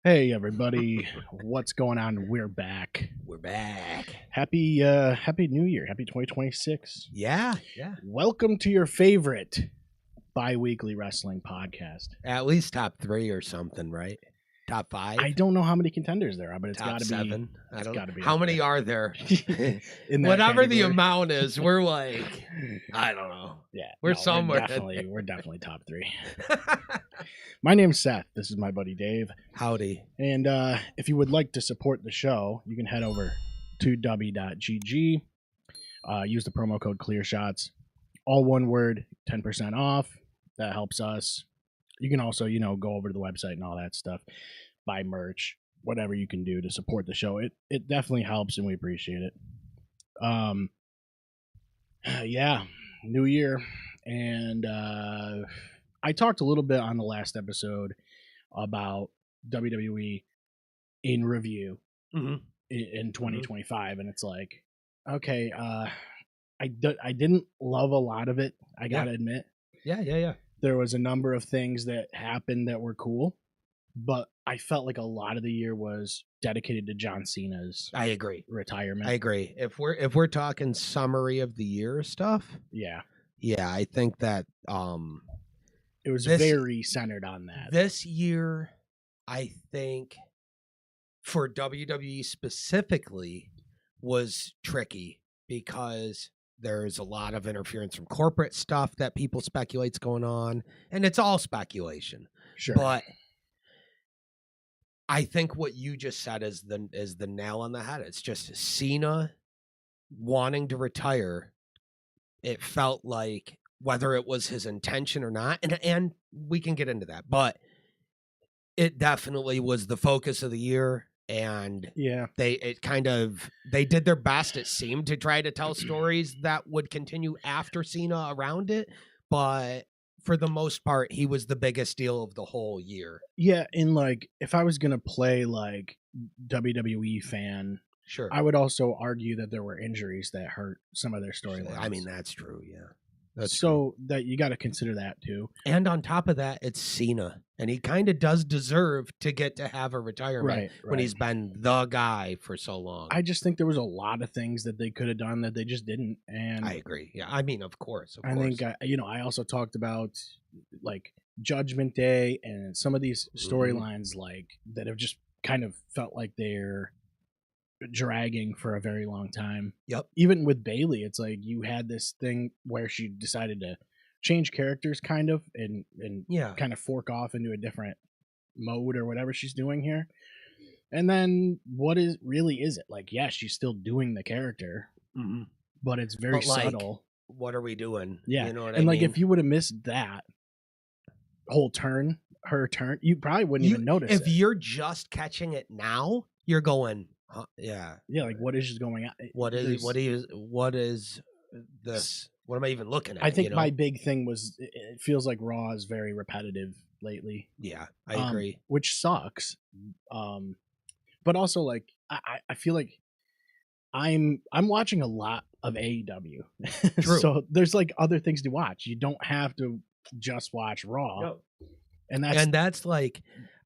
Hey everybody, what's going on? We're back. We're back. Happy New Year. Happy 2026. Yeah. Welcome to your favorite bi-weekly wrestling podcast. At least top 3 or something, right? Top 5. I don't know how many contenders there are, but it's top got to 7. be. It's got to be. How up many there. are there? In that Whatever the category. amount is, we're like, I don't know. Yeah, we're somewhere. We're definitely top 3. My name's Seth. This is my buddy Dave. Howdy. And if you would like to support the show, you can head over to w.gg. Use the promo code ClearShots. All one word, 10% off. That helps us. You can also, go over to the website and all that stuff. Buy merch, whatever you can do to support the show. It definitely helps, and we appreciate it. Yeah, new year. And I talked a little bit on the last episode about WWE in review in 2025, and it's like, okay, I didn't love a lot of it. I gotta admit. Yeah. There was a number of things that happened that were cool, but I felt like a lot of the year was dedicated to John Cena's I agree. retirement. I agree. If we're talking summary of the year stuff, yeah, I think that it was very centered on that. This year, I think for WWE specifically was tricky because there's a lot of interference from corporate stuff that people speculate's going on, and it's all speculation. Sure. But I think what you just said is the nail on the head. It's just Cena wanting to retire. It felt like, whether it was his intention or not, and we can get into that, but it definitely was the focus of the year. And they did their best, it seemed, to try to tell stories that would continue after Cena around it, but for the most part, he was the biggest deal of the whole year. Yeah, and like, if I was gonna play like WWE fan, sure, I would also argue that there were injuries that hurt some of their storylines. I mean, that's true, yeah. That you got to consider that too. And on top of that, it's Cena, and he kind of does deserve to get to have a retirement when he's been the guy for so long. I just think there was a lot of things that they could have done that they just didn't. And I agree. Yeah, I mean, of course. I think I also talked about like Judgment Day and some of these storylines like that have just kind of felt like they're dragging for a very long time. Yep. Even with Bayley, it's like you had this thing where she decided to change characters kind of and kind of fork off into a different mode or whatever she's doing here. And then what is it? Like, yeah, she's still doing the character, but it's very subtle. What are we doing? Yeah. You know what and I like mean? if you would have missed that whole turn, her turn, you probably wouldn't even notice if it. You're just catching it now, you're going, yeah, like what is going on? What is this? What am I even looking at? I think my big thing was it feels like Raw is very repetitive lately. Yeah, I agree. Which sucks. But also like I feel like I'm watching a lot of AEW. True. So there's like other things to watch. You don't have to just watch Raw. No. And that's like,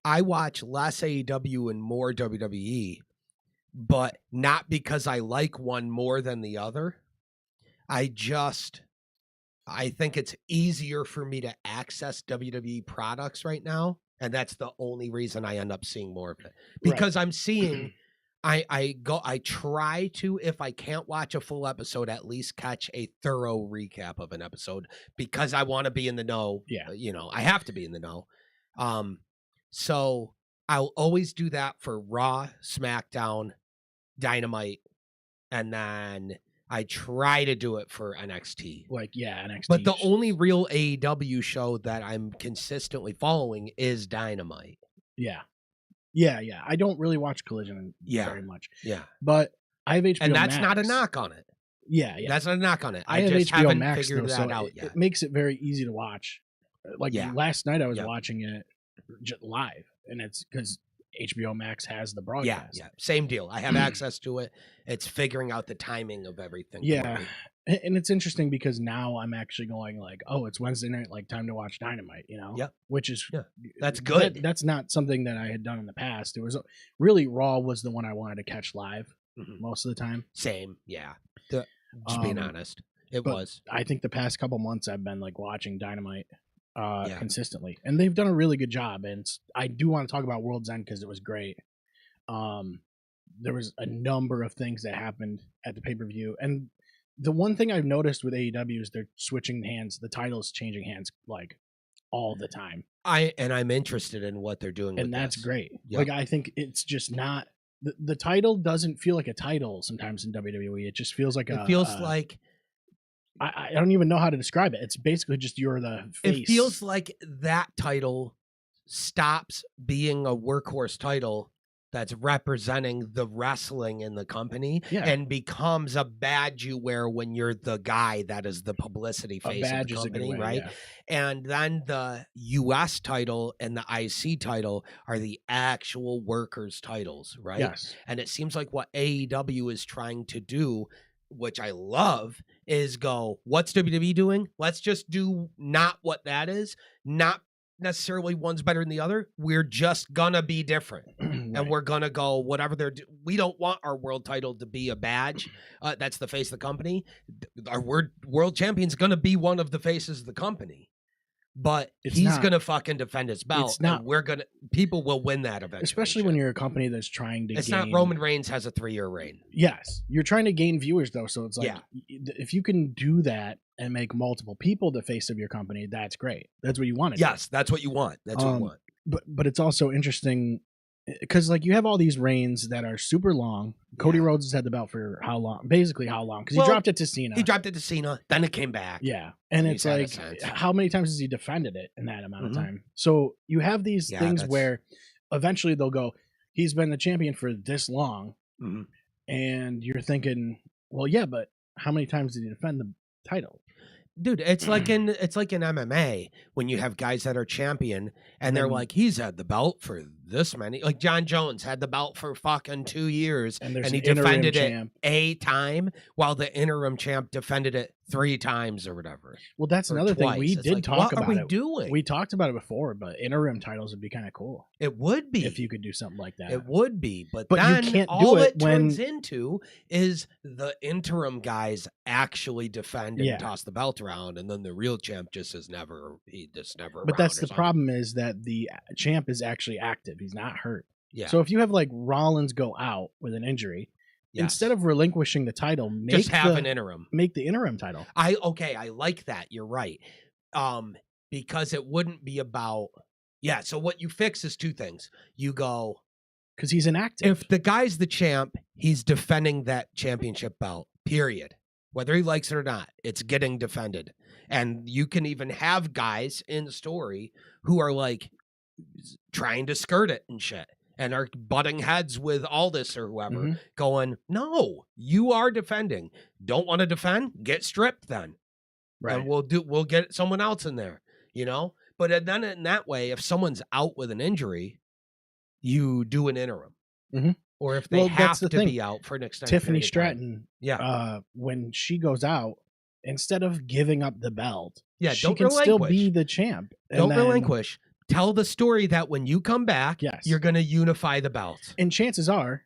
I watch less AEW and more WWE. But not because I like one more than the other. I think it's easier for me to access WWE products right now. And that's the only reason I end up seeing more of it. Because I'm seeing, I try to, if I can't watch a full episode, at least catch a thorough recap of an episode. Because I want to be in the know. Yeah. I have to be in the know. So I'll always do that for Raw, SmackDown, Dynamite, and then I try to do it for NXT. NXT. But the only real AEW show that I'm consistently following is Dynamite. Yeah. I don't really watch Collision very much. Yeah. But I have HBO and that's Max. not a knock on it. Yeah. That's not a knock on it. I just have HBO haven't Max figured though, that so out yet. It makes it very easy to watch. Like last night I was watching it live, and it's because HBO Max has the broadcast. Yeah, same deal. I have access to it. It's figuring out the timing of everything. Yeah, And it's interesting because now I'm actually going like, oh, it's Wednesday night, like time to watch Dynamite, you know? Yep. Which is That's good. That's not something that I had done in the past. It was really Raw was the one I wanted to catch live most of the time. Same, yeah. Just being honest, it was. I think the past couple months I've been like watching Dynamite consistently, and they've done a really good job. And I do want to talk about World's End because it was great. There was a number of things that happened at the pay-per-view, and the one thing I've noticed with AEW is they're switching hands. The title's changing hands like all the time. I'm interested in what they're doing, and with that's this. great. Yep. Like I think it's just not the title doesn't feel like a title sometimes in WWE. It just feels like it feels like I don't even know how to describe it. It's basically just you're the face. It feels like that title stops being a workhorse title that's representing the wrestling in the company and becomes a badge you wear when you're the guy that is the publicity face of the company, right? Yeah. And then the US title and the IC title are the actual workers titles, right? Yes. And it seems like what AEW is trying to do, which I love, is go, what's WWE doing? Let's just do not what that is, not necessarily one's better than the other. We're just gonna be different. Right. And we're gonna go whatever they're we don't want our world title to be a badge that's the face of the company. Our world champion's gonna be one of the faces of the company, but he's gonna fucking defend his belt. It's not, and people will win that eventually, especially when you're a company that's trying to not Roman Reigns has a 3-year reign. Yes, you're trying to gain viewers though, so it's like if you can do that and make multiple people the face of your company, that's great. That's what you want to do. Yes, that's what you want. That's what you want. But it's also interesting because like you have all these reigns that are super long. Cody Rhodes has had the belt for how long? Basically how long? Because he dropped it to Cena. He dropped it to Cena, then it came back. Yeah, and it's like how many times has he defended it in that amount of time? So you have these things where eventually they'll go, he's been the champion for this long, and you're thinking, well, yeah, but how many times did he defend the title? Dude, it's like in MMA when you have guys that are champion and they're like, he's had the belt for this many. Like John Jones had the belt for fucking 2 years and he defended it a time while the interim champ defended it 3 times or whatever. Well, that's another thing we did talk about. What are we doing? We talked about it before, but interim titles would be kind of cool. It would be if you could do something like that. It would be, but then you can't do it when turns into is the interim guys actually defend and toss the belt around, and then the real champ just never. But that's the problem is that the champ is actually active. He's not hurt. Yeah. So if you have like Rollins go out with an injury. Yes. Instead of relinquishing the title, just have an interim. Make the interim title. I like that. You're right. Because it wouldn't be about so what you fix is 2 things. You go because he's inactive. If the guy's the champ, he's defending that championship belt. Period. Whether he likes it or not, it's getting defended. And you can even have guys in the story who are like trying to skirt it and shit. And are butting heads with Aldis or whoever, going, no, you are defending. Don't want to defend? Get stripped then. Right. And we'll get someone else in there, you know? But then in that way, if someone's out with an injury, you do an interim. Or if they have to be out for an extended Tiffany Stratton, when she goes out, instead of giving up the belt, she don't can still be the champ. Don't relinquish. Tell the story that when you come back, you're going to unify the belts. And chances are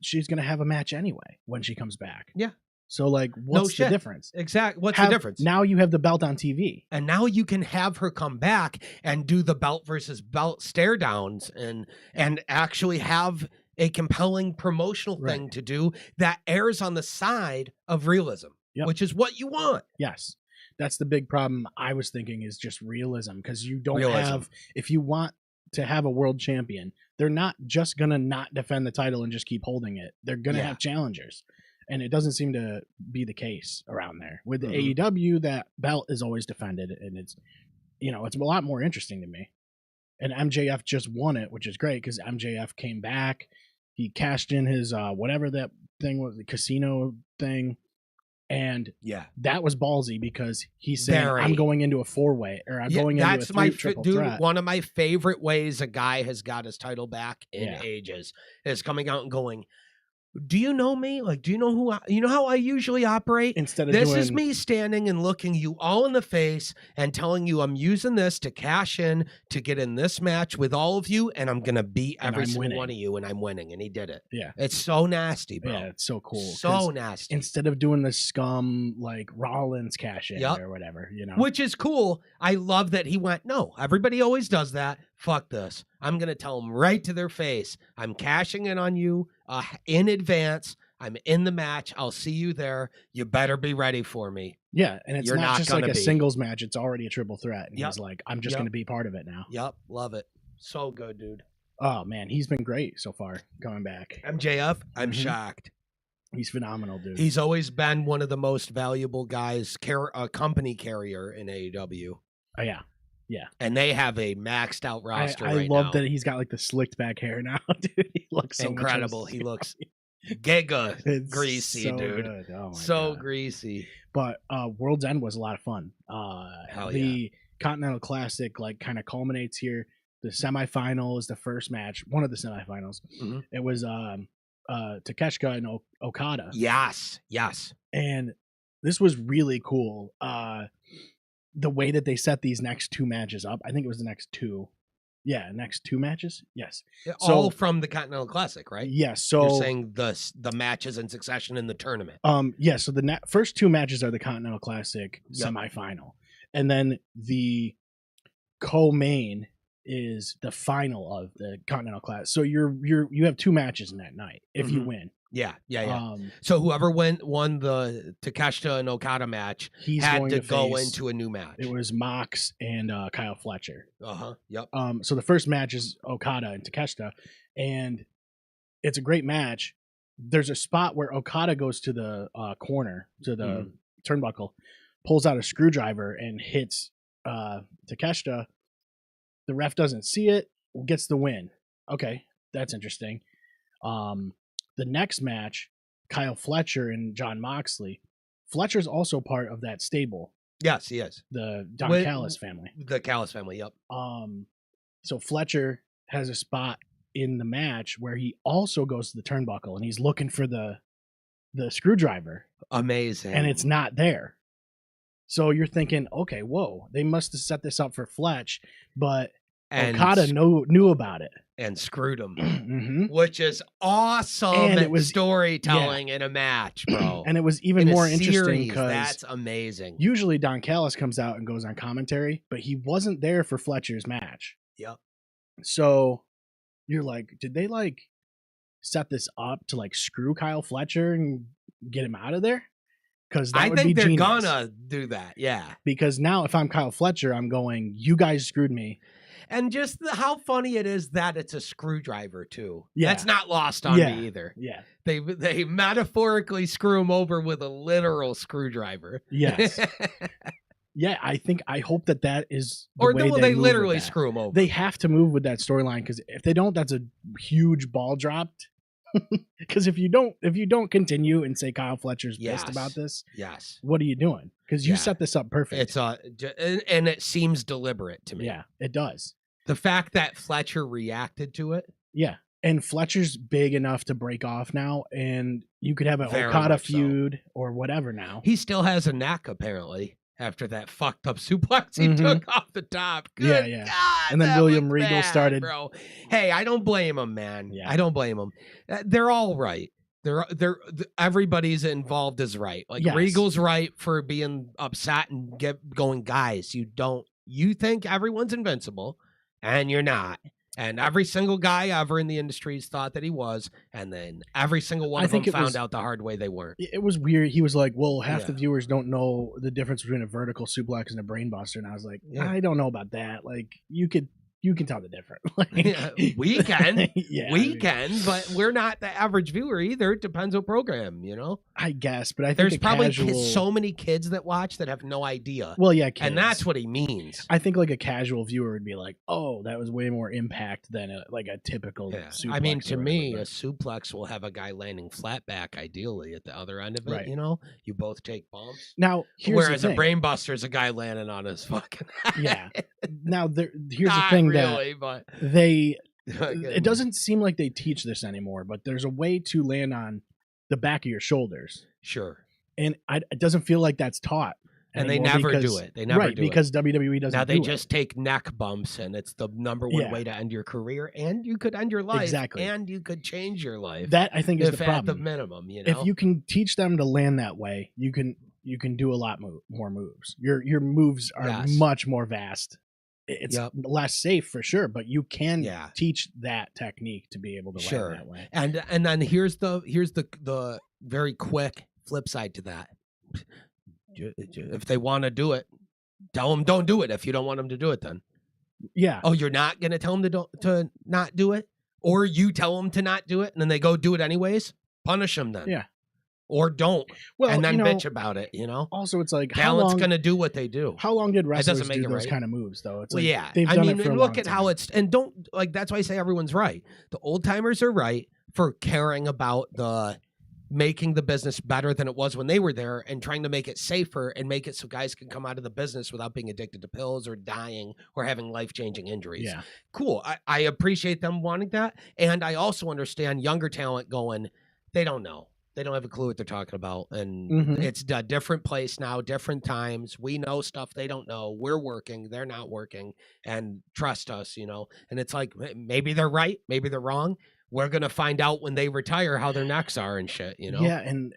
she's going to have a match anyway when she comes back. Yeah. So, like, what's the difference? Exactly. What's the difference? Now you have the belt on TV. And now you can have her come back and do the belt versus belt stare downs and actually have a compelling promotional thing to do that airs on the side of realism, which is what you want. Yes. That's the big problem I was thinking is just realism because you don't have, if you want to have a world champion, they're not just going to not defend the title and just keep holding it. They're going to have challengers. And it doesn't seem to be the case around there. With the AEW, that belt is always defended and it's, it's a lot more interesting to me. And MJF just won it, which is great because MJF came back. He cashed in his, whatever that thing was, the casino thing. And that was ballsy because he said, I'm going into a 4-way or I'm going into a triple threat. One of my favorite ways a guy has got his title back in ages is coming out and going, do you know me? Like, do you know you know how I usually operate? Instead of This doing, is me standing and looking you all in the face and telling you I'm using this to cash in to get in this match with all of you, and I'm gonna beat And every I'm single winning. one of you, and I'm winning. And he did it. Yeah. It's so nasty, bro. Yeah, it's so cool. So 'cause nasty. Instead of doing the scum like Rollins cash in Yep. or whatever, you know. Which is cool. I love that he went, no, everybody always does that. Fuck this. I'm going to tell them right to their face. I'm cashing in on you in advance. I'm in the match. I'll see you there. You better be ready for me. Yeah, and it's You're not not just like gonna a be. singles match. It's already a triple threat. And Yep. he's like, I'm just Yep. going to be part of it now. Yep. Love it. So good, dude. Oh, man. He's been great so far coming back. MJF, I'm Mhm. shocked. He's phenomenal, dude. He's always been one of the most valuable guys, a company carrier in AEW. Oh, yeah. And they have a maxed out roster right love now. that he's got like the slicked back hair now, dude. He looks so Incredible. Much He looks giga It's greasy, so dude. good. Oh, my So God. greasy. But World's End was a lot of fun. Hell The Continental Classic like kind of culminates here. The semifinal is the first match, one of the semifinals. Mhm. It was Takeshita and Okada. Yes. And this was really cool. The way that they set these next two matches up, I think it was the next two. Yeah, next two matches. Yes. All from the Continental Classic, right? Yes. So You're saying the matches in succession in the tournament. yeah. So the first two matches are the Continental Classic Yep. semifinal, and then the co-main is the final of the Continental Classic. So you have two matches in that night if you Mhm. win. Yeah. Um, So whoever won the Takeshita and Okada match he's had going to go face- into a new match. It was Mox and Kyle Fletcher. Yep. So the first match is Okada and Takeshita, and it's a great match. There's a spot where Okada goes to the corner, to the turnbuckle, pulls out a screwdriver and hits Takeshita. The ref doesn't see it, gets the win. Okay, that's interesting. The next match, Kyle Fletcher and John Moxley. Fletcher's also part of that stable, Yes, he is. the Don Wait, Callis family. The Callis family. Yep. So Fletcher has a spot in the match where he also goes to the turnbuckle and he's looking for the screwdriver, Amazing. and it's not there. So you're thinking, okay, whoa, they must have set this up for Fletch, but Okada knew about it. and screwed him, Mhm. which is awesome. And it was- storytelling in a match, bro. And it was even In a more interesting series, because that's amazing. usually Don Callis comes out and goes on commentary, but he wasn't there for Fletcher's match. Yep. So you're like, did they like set this up to like screw Kyle Fletcher and get him out of there? Because I would be think they're genius. gonna do that. Yeah. Because now if I'm Kyle Fletcher, I'm going, you guys screwed me. And just how funny it is that it's a screwdriver too. Yeah. That's not lost on Yeah. me either. Yeah. They metaphorically screw him over with a literal screwdriver. Yes. Yeah. I hope that is the Or way they move with literally that. screw him over. They have to move with that storyline because if they don't, that's a huge ball dropped. Because if you don't continue and say Kyle Fletcher's pissed about this, Yes. what are you doing? Because you Yeah. set this up perfect. It's and it seems deliberate to me. Yeah, it does. The fact that Fletcher reacted to it. Yeah, and Fletcher's big enough to break off now, and you could have an Very Okada much so. feud or whatever now. He still has a knack apparently after that fucked up suplex he Mhm. took off the top. Yeah, Good yeah. God, And then that William was Regal bad, started- bro. Hey, I don't blame him, man. Yeah. I don't blame him. They're all right. Everybody's involved is right. Like Yes. Regal's right for being upset and going, guys, you think everyone's invincible and you're not. And every single guy ever in the industry's thought that he was, and then every single one I of them think it found was- out the hard way they weren't. It was weird. He was like, "Well, half the Yeah. viewers don't know the difference between a vertical suplex and a brainbuster," and I was like, Yeah. "I don't know about that. Like, you can tell the difference." Like, Yeah, we can. yeah, We can, but we're not the average viewer either. It depends what program, you know? I guess, but I think There's a probably casual, so many kids that watch that have no idea. well, yeah, and kids. that's what he means. I think like a casual viewer would be like, "Oh, that was way more impact than a typical." Yeah. Suplex I mean, or to whatever, me, a but- suplex will have a guy landing flat back, ideally, at the other end of it, Right. you know? You both take bumps. now here's Whereas the a thing. brainbuster is a guy landing on his fucking head. Yeah. Now here's the Not thing really, but that they it doesn't seem like they teach this anymore, but there's a way to land on the back of your shoulders. Sure. And it doesn't feel like that's taught. And they never do it. They never do because it. WWE doesn't. Now they do just take neck bumps, and it's the number one way to end your career, and you could end your life, and you could change your life. That I think is the problem. At the minimum, you know, if you can teach them to land that way, you can do a lot more moves. Your moves are much more vast. It's less safe for sure, but you can teach that technique to be able to land that way. And then here's the very quick flip side to that. If they want to do it, tell them don't do it. If you don't want them to do it, then oh, you're not gonna tell them to not do it, or you tell them to not do it, and then they go do it anyways. Punish them then, or don't, and then bitch about it. You know. Also, it's like talent's gonna do what they do. How long did wrestlers do those kind of moves though? It's like, they've done it for a look long at time. how it's don't like. That's why I say everyone's right. The old timers are right for caring about the making the business better than it was when they were there and trying to make it safer and make it so guys can come out of the business without being addicted to pills or dying or having life-changing injuries. Yeah. Cool. I appreciate them wanting that. And I also understand younger talent going, they don't know. They don't have a clue what they're talking about. And it's a different place now, different times. We know stuff they don't know. We're working. They're not working. And trust us, you know. And it's like, maybe they're right. Maybe they're wrong. We're going to find out when they retire how their necks are and shit, you know? Yeah, and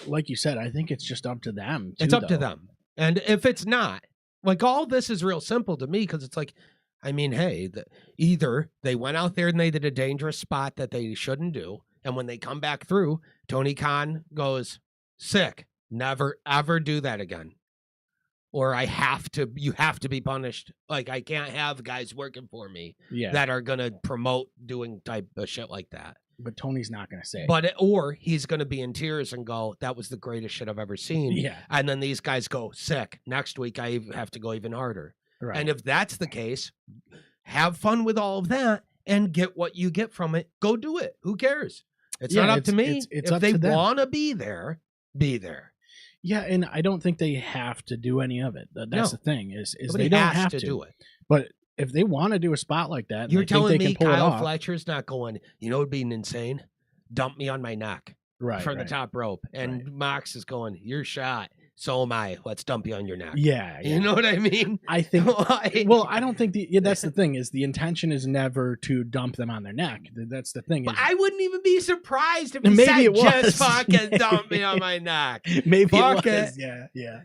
like you said, I think it's just up to them, too, It's up to them. And if it's not, like, all this is real simple to me, because it's like, I mean, hey, either they went out there and they did a dangerous spot that they shouldn't do, and when they come back through, Tony Khan goes, sick, never, ever do that again. Or you have to be punished. Like, I can't have guys working for me that are going to promote doing type of shit like that. But Tony's not going to say. Or he's going to be in tears and go, that was the greatest shit I've ever seen. Yeah. And then these guys go, sick. Next week, I have to go even harder. Right. And if that's the case, have fun with all of that and get what you get from it. Go do it. Who cares? It's not up to me. It's if up they to them. want to be there, be there. Yeah, and I don't think they have to do any of it. That's the thing is Nobody they don't has have to do it. But if they want to do a spot like that, you're telling me Kyle off, Fletcher's not going, you know, it'd be insane. Dump me on my neck from the top rope. And Mox is going, you're shot. So am I. Let's dump you on your neck. Yeah. You know what I mean? I think, well, I don't think that's the thing is the intention is never to dump them on their neck. That's the thing. But I wouldn't even be surprised if maybe said, it was. Just fucking dump me on my neck. Maybe Fuck it was. it. Yeah.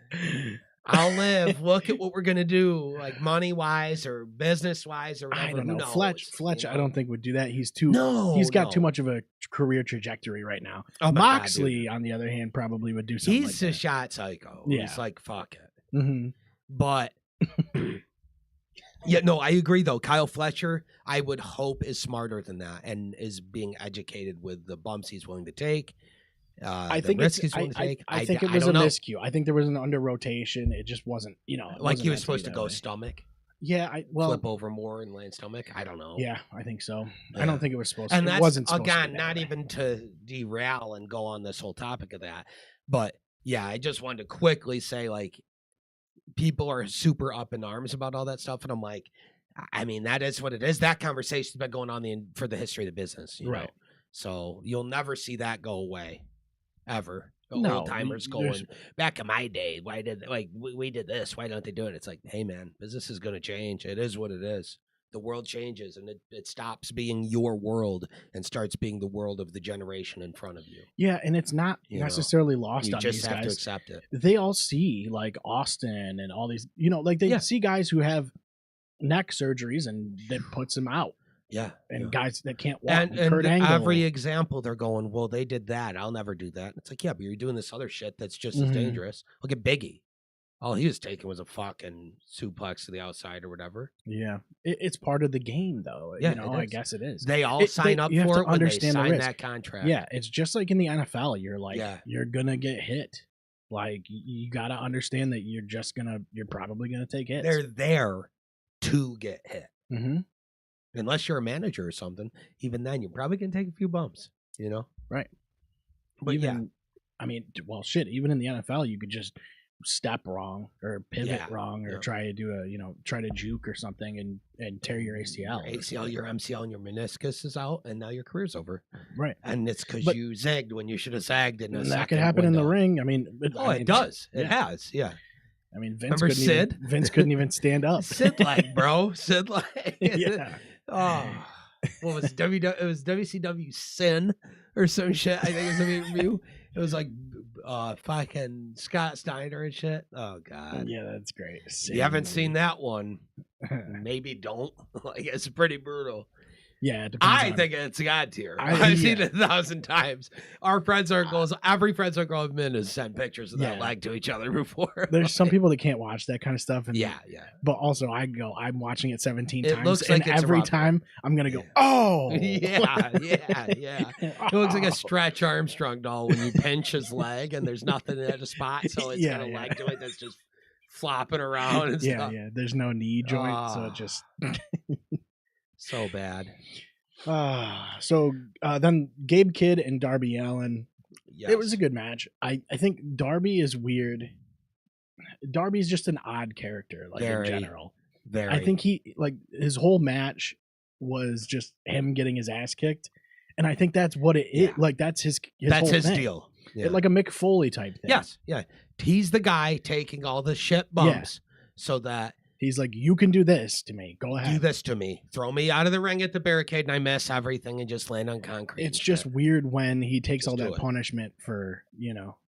I'll live. Look at what we're going to do, like money-wise or business-wise or whatever. I don't know. Fletch, you know? I don't think would do that. He's got too much of a career trajectory right now. Oh, Moxley, on the other hand, probably would do something He's like a that. shot psycho. Yeah. He's like, fuck it. Mm-hmm. But, yeah, no, I agree, though. Kyle Fletcher, I would hope, is smarter than that and is being educated with the bumps he's willing to take. I think I think it was a miscue. I think there was an under rotation. It just wasn't, like he was supposed to go stomach. Yeah, flip over more and land stomach. I don't know. Yeah, I think so. Yeah. I don't think it was supposed to. And it that's wasn't supposed again, to not even to derail and go on this whole topic of that. But yeah, I just wanted to quickly say, like, people are super up in arms about all that stuff, and I'm like, I mean, that is what it is. That conversation's been going on for the history of the business, you know? So you'll never see that go away. Ever. Old timers going, back in my day, why did we did this? Why don't they do it? It's like, hey man, business is going to change. It is what it is. The world changes and it stops being your world and starts being the world of the generation in front of you. Yeah, and it's not necessarily lost on these guys. You just have to accept it. They all see like Austin and all these, like they see guys who have neck surgeries and that puts them out. Yeah. And guys that can't walk. And Kurt Angle. Every example, they're going, well, they did that. I'll never do that. It's like, yeah, but you're doing this other shit that's just as dangerous. Look at Biggie. All he was taking was a fucking suplex to the outside or whatever. Yeah. It's part of the game, though. Yeah, I guess it is. They all sign up for it when they sign that contract. Yeah. It's just like in the NFL. You're like, you're going to get hit. Like, you got to understand that you're probably going to take hits. They're there to get hit. Mm-hmm. Unless you're a manager or something, even then, you're probably going to take a few bumps, Right. But even in the NFL, you could just step wrong or pivot Yeah. wrong or Yep. try to do try to juke or something and tear your ACL. Your ACL, your MCL, and your meniscus is out, and now your career's over. Right. And it's because But- you zagged when you should have zagged in a And second that could happen in the window. ring. I mean, It does. It has. Yeah. I mean, Vince Remember couldn't even, Sid? Vince couldn't even stand up. Sid leg, bro. Sid leg. Yeah. Oh, what was it? It was WCW Sin or some shit. I think it was a review. It was like fucking Scott Steiner and shit. Oh god. Yeah, that's great. If you haven't seen that one, that. maybe don't. Like it's pretty brutal. Yeah, it depends I on- think it's God tier. I- I've seen yeah. it 1,000 times. Our friend circles, every friend circle I've been has sent pictures of that Yeah. leg to each other before. There's some people that can't watch that kind of stuff. And, Yeah. But also, I'm watching it 17 It times, looks and like it's a every robbery. time I'm gonna go, Yeah. oh, Yeah. It looks like Oh. a Stretch Armstrong doll when you pinch his leg and there's nothing at a spot, so it's Yeah, got a yeah. leg joint that's just flopping around and Yeah, stuff. yeah. There's no knee joint, so Ah. it just. So bad. So then Gabe Kidd and Darby Allin. Yes. It was a good match. I think Darby is weird. Darby's just an odd character, like Very. in general. very. I think he like his whole match was just him getting his ass kicked, and I think that's what it is. Yeah. Like that's his that's whole his thing. deal. Yeah. Like a Mick Foley type thing. Yes. Yeah. He's the guy taking all the shit bumps so that He's like, you can do this to me. Go do ahead. this to me. Throw me out of the ring at the barricade and I miss everything and just land on concrete. It's and just shit. weird when he takes Just all do that it. punishment for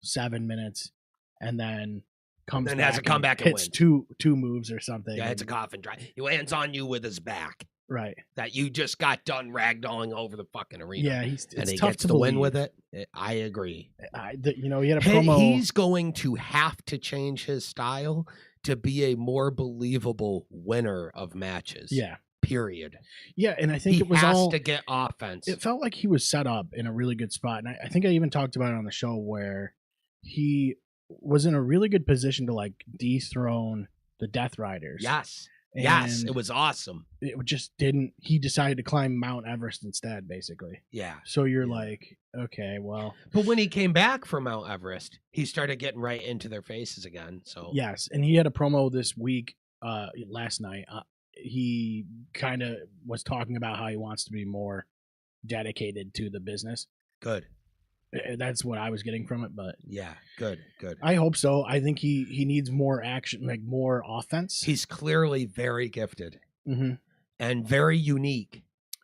7 minutes, and then comes then back has to come back and hits wins. two moves or something. Yeah, it's a and- coffin drive. He lands on you with his back. right. That you just got done ragdolling over the fucking arena. Yeah, it's and he tough gets to the win believe. with it. I agree. He had a promo. He's going to have to change his style to be a more believable winner of matches. yeah, Period. yeah, and I think He it was has all. to get offense. It felt like he was set up in a really good spot, and I think I even talked about it on the show where he was in a really good position to like dethrone the Death Riders. yes. Yes. And It was awesome. it just didn't. He decided to climb Mount Everest instead, basically. Yeah. So you're Yeah. like, okay, well, But when he came back from Mount Everest, he started getting right into their faces again. So yes. And he had a promo this week, last night. He kind of was talking about how he wants to be more dedicated to the business. good. That's what I was getting from it, but Yeah. Good. Good. I hope so. I think he needs more action, like more offense. He's clearly very gifted hmm and very unique.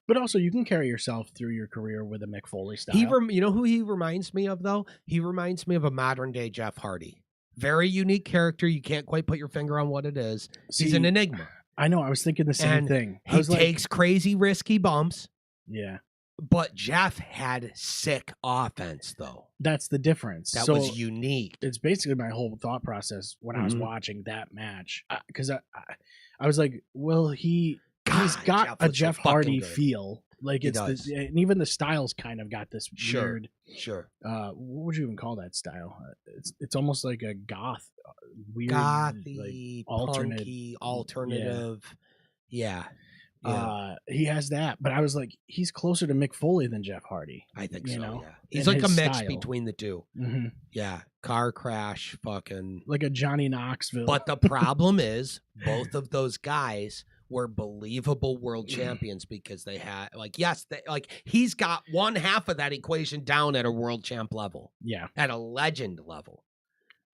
But also, you can carry yourself through your career with a Mick Foley style. You know who he reminds me of, though? He reminds me of a modern day Jeff Hardy. Very unique character. You can't quite put your finger on what it is. He's See, an enigma. I know. I was thinking the same And thing. I He was like, takes crazy, risky bumps, yeah, but Jeff had sick offense, though. that's the difference. That so was unique. it's basically my whole thought process when I was Mhm. watching that match, because I was like, well, he's God, got Jeff a was so Jeff fucking Hardy good. feel. Like He it's does. and even the styles kind of got this Sure. weird. Sure. What would you even call that style? It's almost like a goth, weird, Gothy, alternate- punky, alternative. Yeah. he has that, but I was like, he's closer to Mick Foley than Jeff Hardy. I think you so. know, Yeah. He's and like a his mix style. between the two. hmm Yeah. Car crash, fucking. Like a Johnny Knoxville. But the problem is, both of those guys were believable world champions because they had, he's got one half of that equation down at a world champ level, yeah, at a legend level.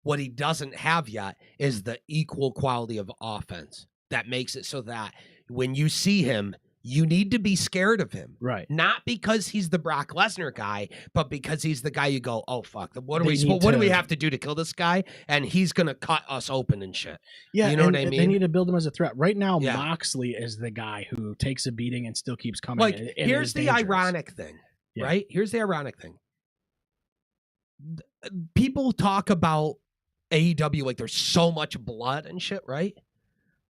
What he doesn't have yet is the equal quality of offense that makes it so that when you see him, you need to be scared of him. right. Not because he's the Brock Lesnar guy, but because he's the guy you go, oh fuck, what do They we need what do we to- have to do to kill this guy? And he's gonna cut us open and shit. Yeah, You know what and I They mean? need to build him as a threat. Right now, Yeah. Moxley is the guy who takes a beating and still keeps coming. Like, and here's is the dangerous. ironic thing, Yeah. right? Here's the ironic thing. People talk about AEW like there's so much blood and shit, right?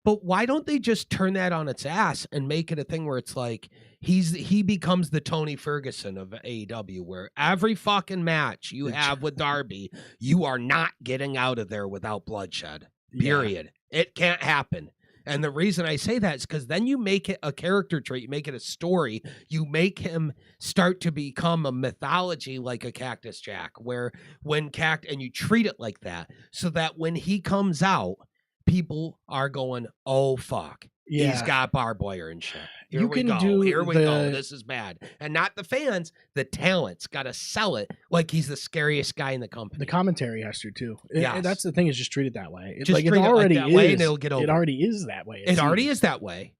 But why don't they just turn that on its ass and make it a thing where it's like he becomes the Tony Ferguson of AEW, where every fucking match you have with Darby, you are not getting out of there without bloodshed. Yeah. Period. It can't happen. And the reason I say that is because then you make it a character trait, you make it a story, you make him start to become a mythology like a Cactus Jack, where and you treat it like that, so that when he comes out, people are going, oh fuck. Yeah. He's got barbed wire and shit. Here You we can go. do Here we go. the- This is bad. And not the fans, the talent's got to sell it like he's the scariest guy in the company. The commentary has to too. Yes. That's the thing, is just treat it that way. It's Just like it treat it like already that way and is. it'll get over It it. already is that way. It already is that way.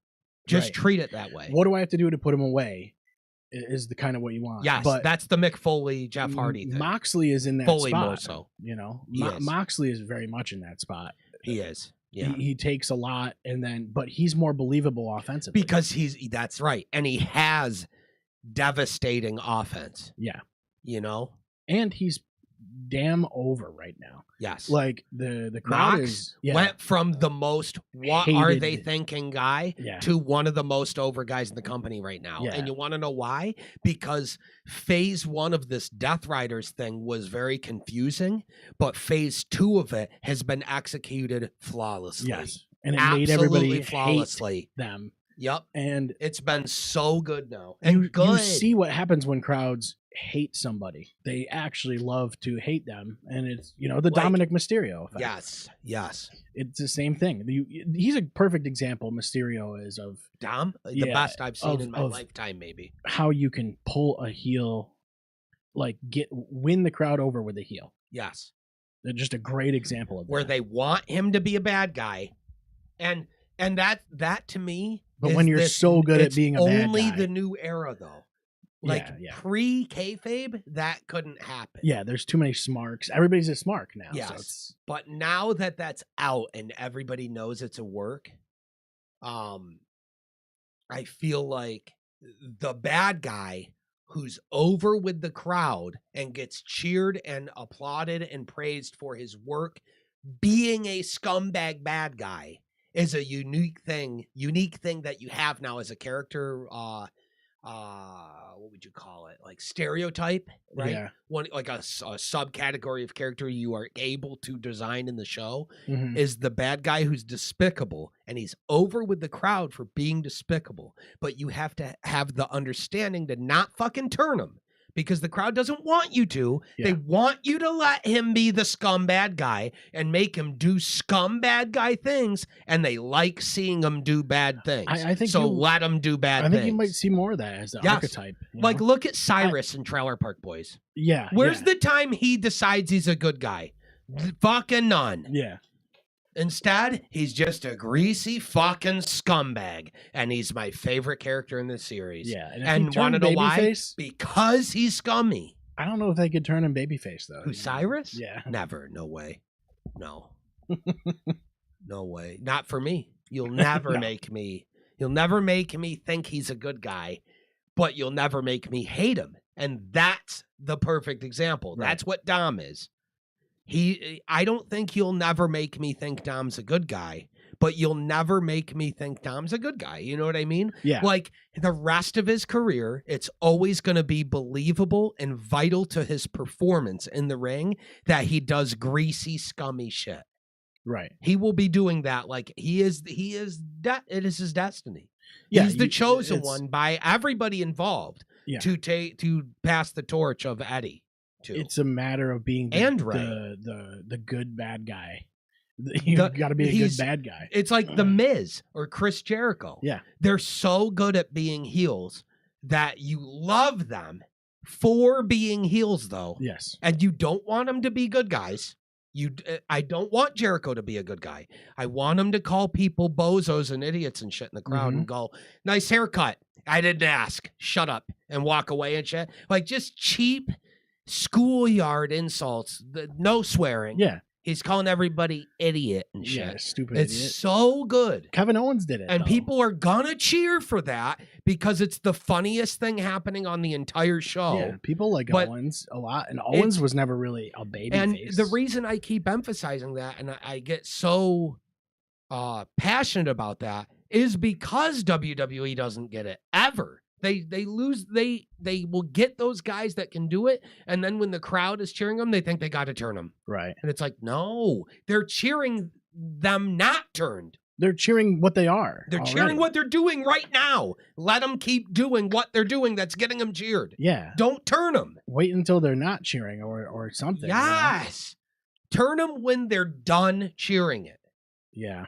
Just Right. treat it that way. What do I have to do to put him away? Is the kind of what you want. Yes, but that's the Mick Foley, Jeff Hardy thing. Moxley is in that Foley spot. more so. You know, He is. Moxley is very much in that spot. He is. Yeah. He takes a lot, but he's more believable offensively. Because that's right. And he has devastating offense. Yeah. You know? And he's damn over right now. Yes. Like the crowd Mox is went from the most what are Hated. they thinking guy Yeah. to one of the most over guys in the company right now. Yeah. And you want to know why? Because phase 1 of this Death Riders thing was very confusing, but phase 2 of it has been executed flawlessly. Yes. And it Absolutely made everybody flawlessly. hate them. Yep. And It's been so good now. And you good. see what happens when crowds hate somebody. They actually love to hate them. And it's, the Like- Dominic Mysterio effect. Yes. Yes. It's the same thing. He's a perfect example, Mysterio is, of Dom, the Yeah, best I've seen of- in my of- lifetime, maybe. how you can pull a heel, like win the crowd over with a heel. Yes. They're just a great example of Where that. they want him to be a bad guy. And that to me But is when you're so good at it's being a bad only guy. the new era though. Like Yeah. pre-kayfabe, that couldn't happen. Yeah, there's too many smarks. Everybody's a smark now. Yes. So it's, But now that that's out and everybody knows it's a work, I feel like the bad guy who's over with the crowd and gets cheered and applauded and praised for his work, being a scumbag bad guy is a unique thing that you have now as a character. What would you call it? Like stereotype, right? Yeah. One like a subcategory of character you are able to design in the show Mhm. is the bad guy who's despicable, and he's over with the crowd for being despicable. But you have to have the understanding to not fucking turn him, because the crowd doesn't want you to. Yeah. They want you to let him be the scumbad guy and make him do scumbad guy things, and they like seeing him do bad things. I think so. you- Let him do bad I things. think you might see more of that as the Yes. archetype. Like, look at Cyrus in Trailer Park Boys. yeah. Where's yeah, the time he decides he's a good guy? Fucking none. Yeah. Instead, he's just a greasy fucking scumbag, and he's my favorite character in this series. Yeah. if And you turn wanna know why? babyface, Because he's scummy. I don't know if they could turn him babyface though. Who, Cyrus? Yeah. Never. No way. No. No way. Not for me. You'll never No. make me. You'll never make me think he's a good guy, but you'll never make me hate him. And that's the perfect example. Right. That's what Dom is. I don't think you'll never make me think Dom's a good guy, but you'll never make me think Dom's a good guy. You know what I mean? Yeah. Like the rest of his career, it's always going to be believable and vital to his performance in the ring that he does greasy, scummy shit. Right. He will be doing that. Like it is his destiny. Yeah. He's the chosen it's- one by everybody involved Yeah. to pass the torch of Eddie. It's a matter of being And Ray. the good bad guy. You got to be a good he's- bad guy. It's like The Miz or Chris Jericho. Yeah. They're so good at being heels that you love them for being heels, though. Yes. And you don't want them to be good guys. I don't want Jericho to be a good guy. I want him to call people bozos and idiots and shit in the crowd Mhm. and go, nice haircut. I didn't ask. Shut up. And walk away and shit. Like just cheap schoolyard insults. No swearing. Yeah. He's calling everybody idiot and shit. Yeah. Stupid It's idiot. so good. Kevin Owens did it. And though. people are gonna cheer for that because it's the funniest thing happening on the entire show. Yeah, people like But Owens a lot, and Owens was never really a baby And face. the reason I keep emphasizing that and I get so passionate about that is because WWE doesn't get it ever. They lose. They will get those guys that can do it, and then when the crowd is cheering them, they think they got to turn them. right. And it's like, no, they're cheering them not turned. They're cheering what they are. They're already. cheering what they're doing right now. Let them keep doing what they're doing. That's getting them cheered. Yeah. Don't turn them. Wait until they're not cheering or something. Yes. Turn them when they're done cheering it. Yeah.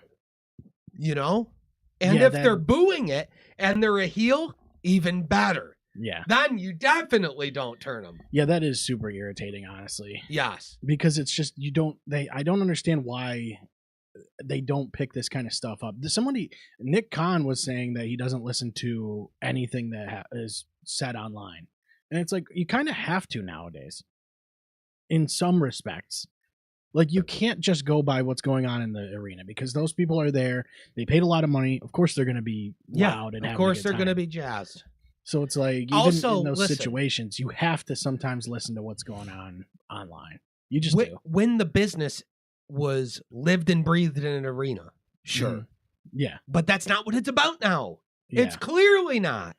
You know? And Yeah, if they're booing it and they're a heel, even better. Yeah. Then you definitely don't turn them. Yeah, that is super irritating, honestly. Yes. Because it's just I don't understand why they don't pick this kind of stuff up. Nick Khan was saying that he doesn't listen to anything that is said online. And it's like, you kind of have to nowadays in some respects. Like, you can't just go by what's going on in the arena because those people are there. They paid a lot of money. Of course, they're going to be loud and of course they're going to be jazzed. So it's like, even also, in those listen, situations, you have to sometimes listen to what's going on online. You just do. When the business was lived and breathed in an arena, sure. Mm. Yeah. But that's not what it's about now. Yeah. It's clearly not.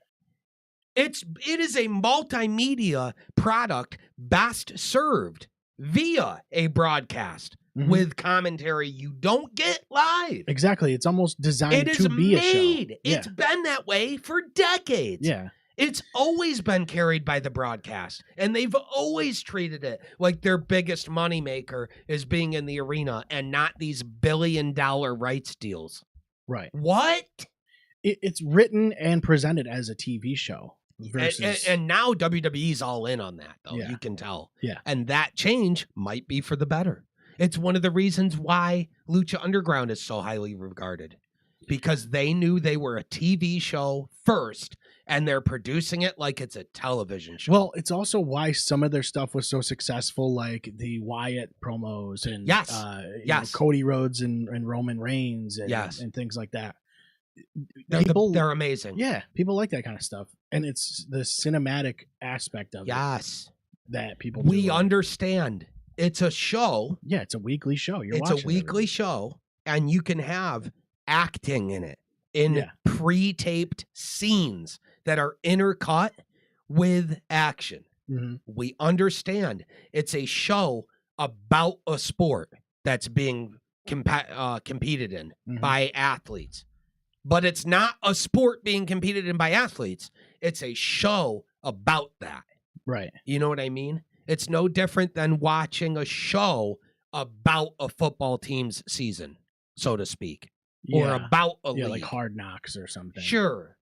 It is a multimedia product best served via a broadcast with commentary you don't get live. Exactly. It's almost designed to be a show. It's been that way for decades. Yeah. It's always been carried by the broadcast, and they've always treated it like their biggest moneymaker is being in the arena and not these billion-dollar rights deals. Right. What? It's written and presented as a TV show. And now WWE's all in on that, though. Yeah. You can tell. Yeah. And that change might be for the better. It's one of the reasons why Lucha Underground is so highly regarded. Because they knew they were a TV show first, and they're producing it like it's a television show. Well, it's also why some of their stuff was so successful, like the Wyatt promos and yes. Cody Rhodes and Roman Reigns and things like that. They're amazing. Yeah, people like that kind of stuff. And it's the cinematic aspect of it that people do. We understand. It's a show. Yeah, it's a weekly show. It's a weekly show, and you can have acting in it in pre-taped scenes that are intercut with action. Mm-hmm. We understand it's a show about a sport that's being competed in by athletes. But it's not a sport being competed in by athletes. It's a show about that. Right. You know what I mean? It's no different than watching a show about a football team's season, so to speak. Or about a league. Like Hard Knocks or something. Sure.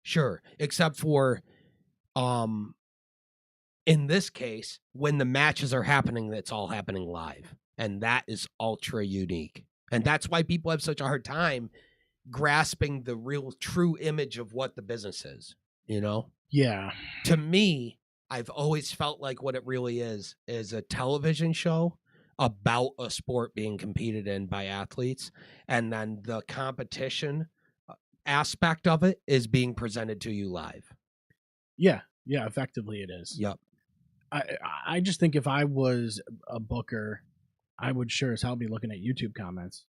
Except for, in this case, when the matches are happening, it's all happening live. And that is ultra unique. And that's why people have such a hard time grasping the real true image of what the business is, you know? Yeah. To me, I've always felt like what it really is a television show about a sport being competed in by athletes, and then the competition aspect of it is being presented to you live. Yeah, effectively it is. Yep. I just think if I was a booker, I would sure as hell be looking at YouTube comments.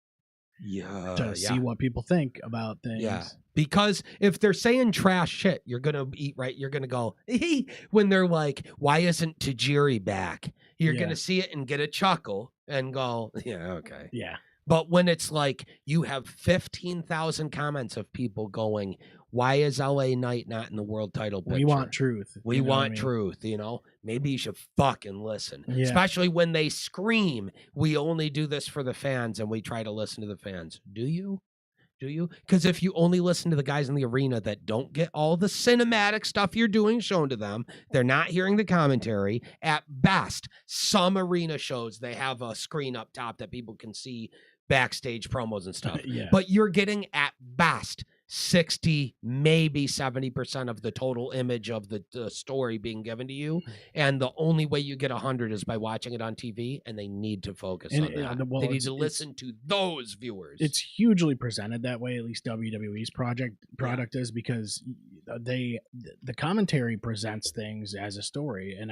To see what people think about things. Yeah. Because if they're saying trash shit, you're going to eat right. You're going to go, when they're like, why isn't Tajiri back? You're going to see it and get a chuckle and go, yeah, okay. Yeah. But when it's like you have 15,000 comments of people going, why is LA Knight not in the world title picture? We want truth. We want truth, you know? Maybe you should fucking listen. Yeah. Especially when they scream, we only do this for the fans and we try to listen to the fans. Do you? Because if you only listen to the guys in the arena that don't get all the cinematic stuff you're doing shown to them, they're not hearing the commentary. At best, some arena shows, they have a screen up top that people can see backstage promos and stuff. But you're getting at best 60, maybe 70% of the total image of the story being given to you. And the only way you get 100 is by watching it on TV, and they need to focus on that. They need to listen to those viewers. It's hugely presented that way, at least WWE's product is, because the commentary presents things as a story. And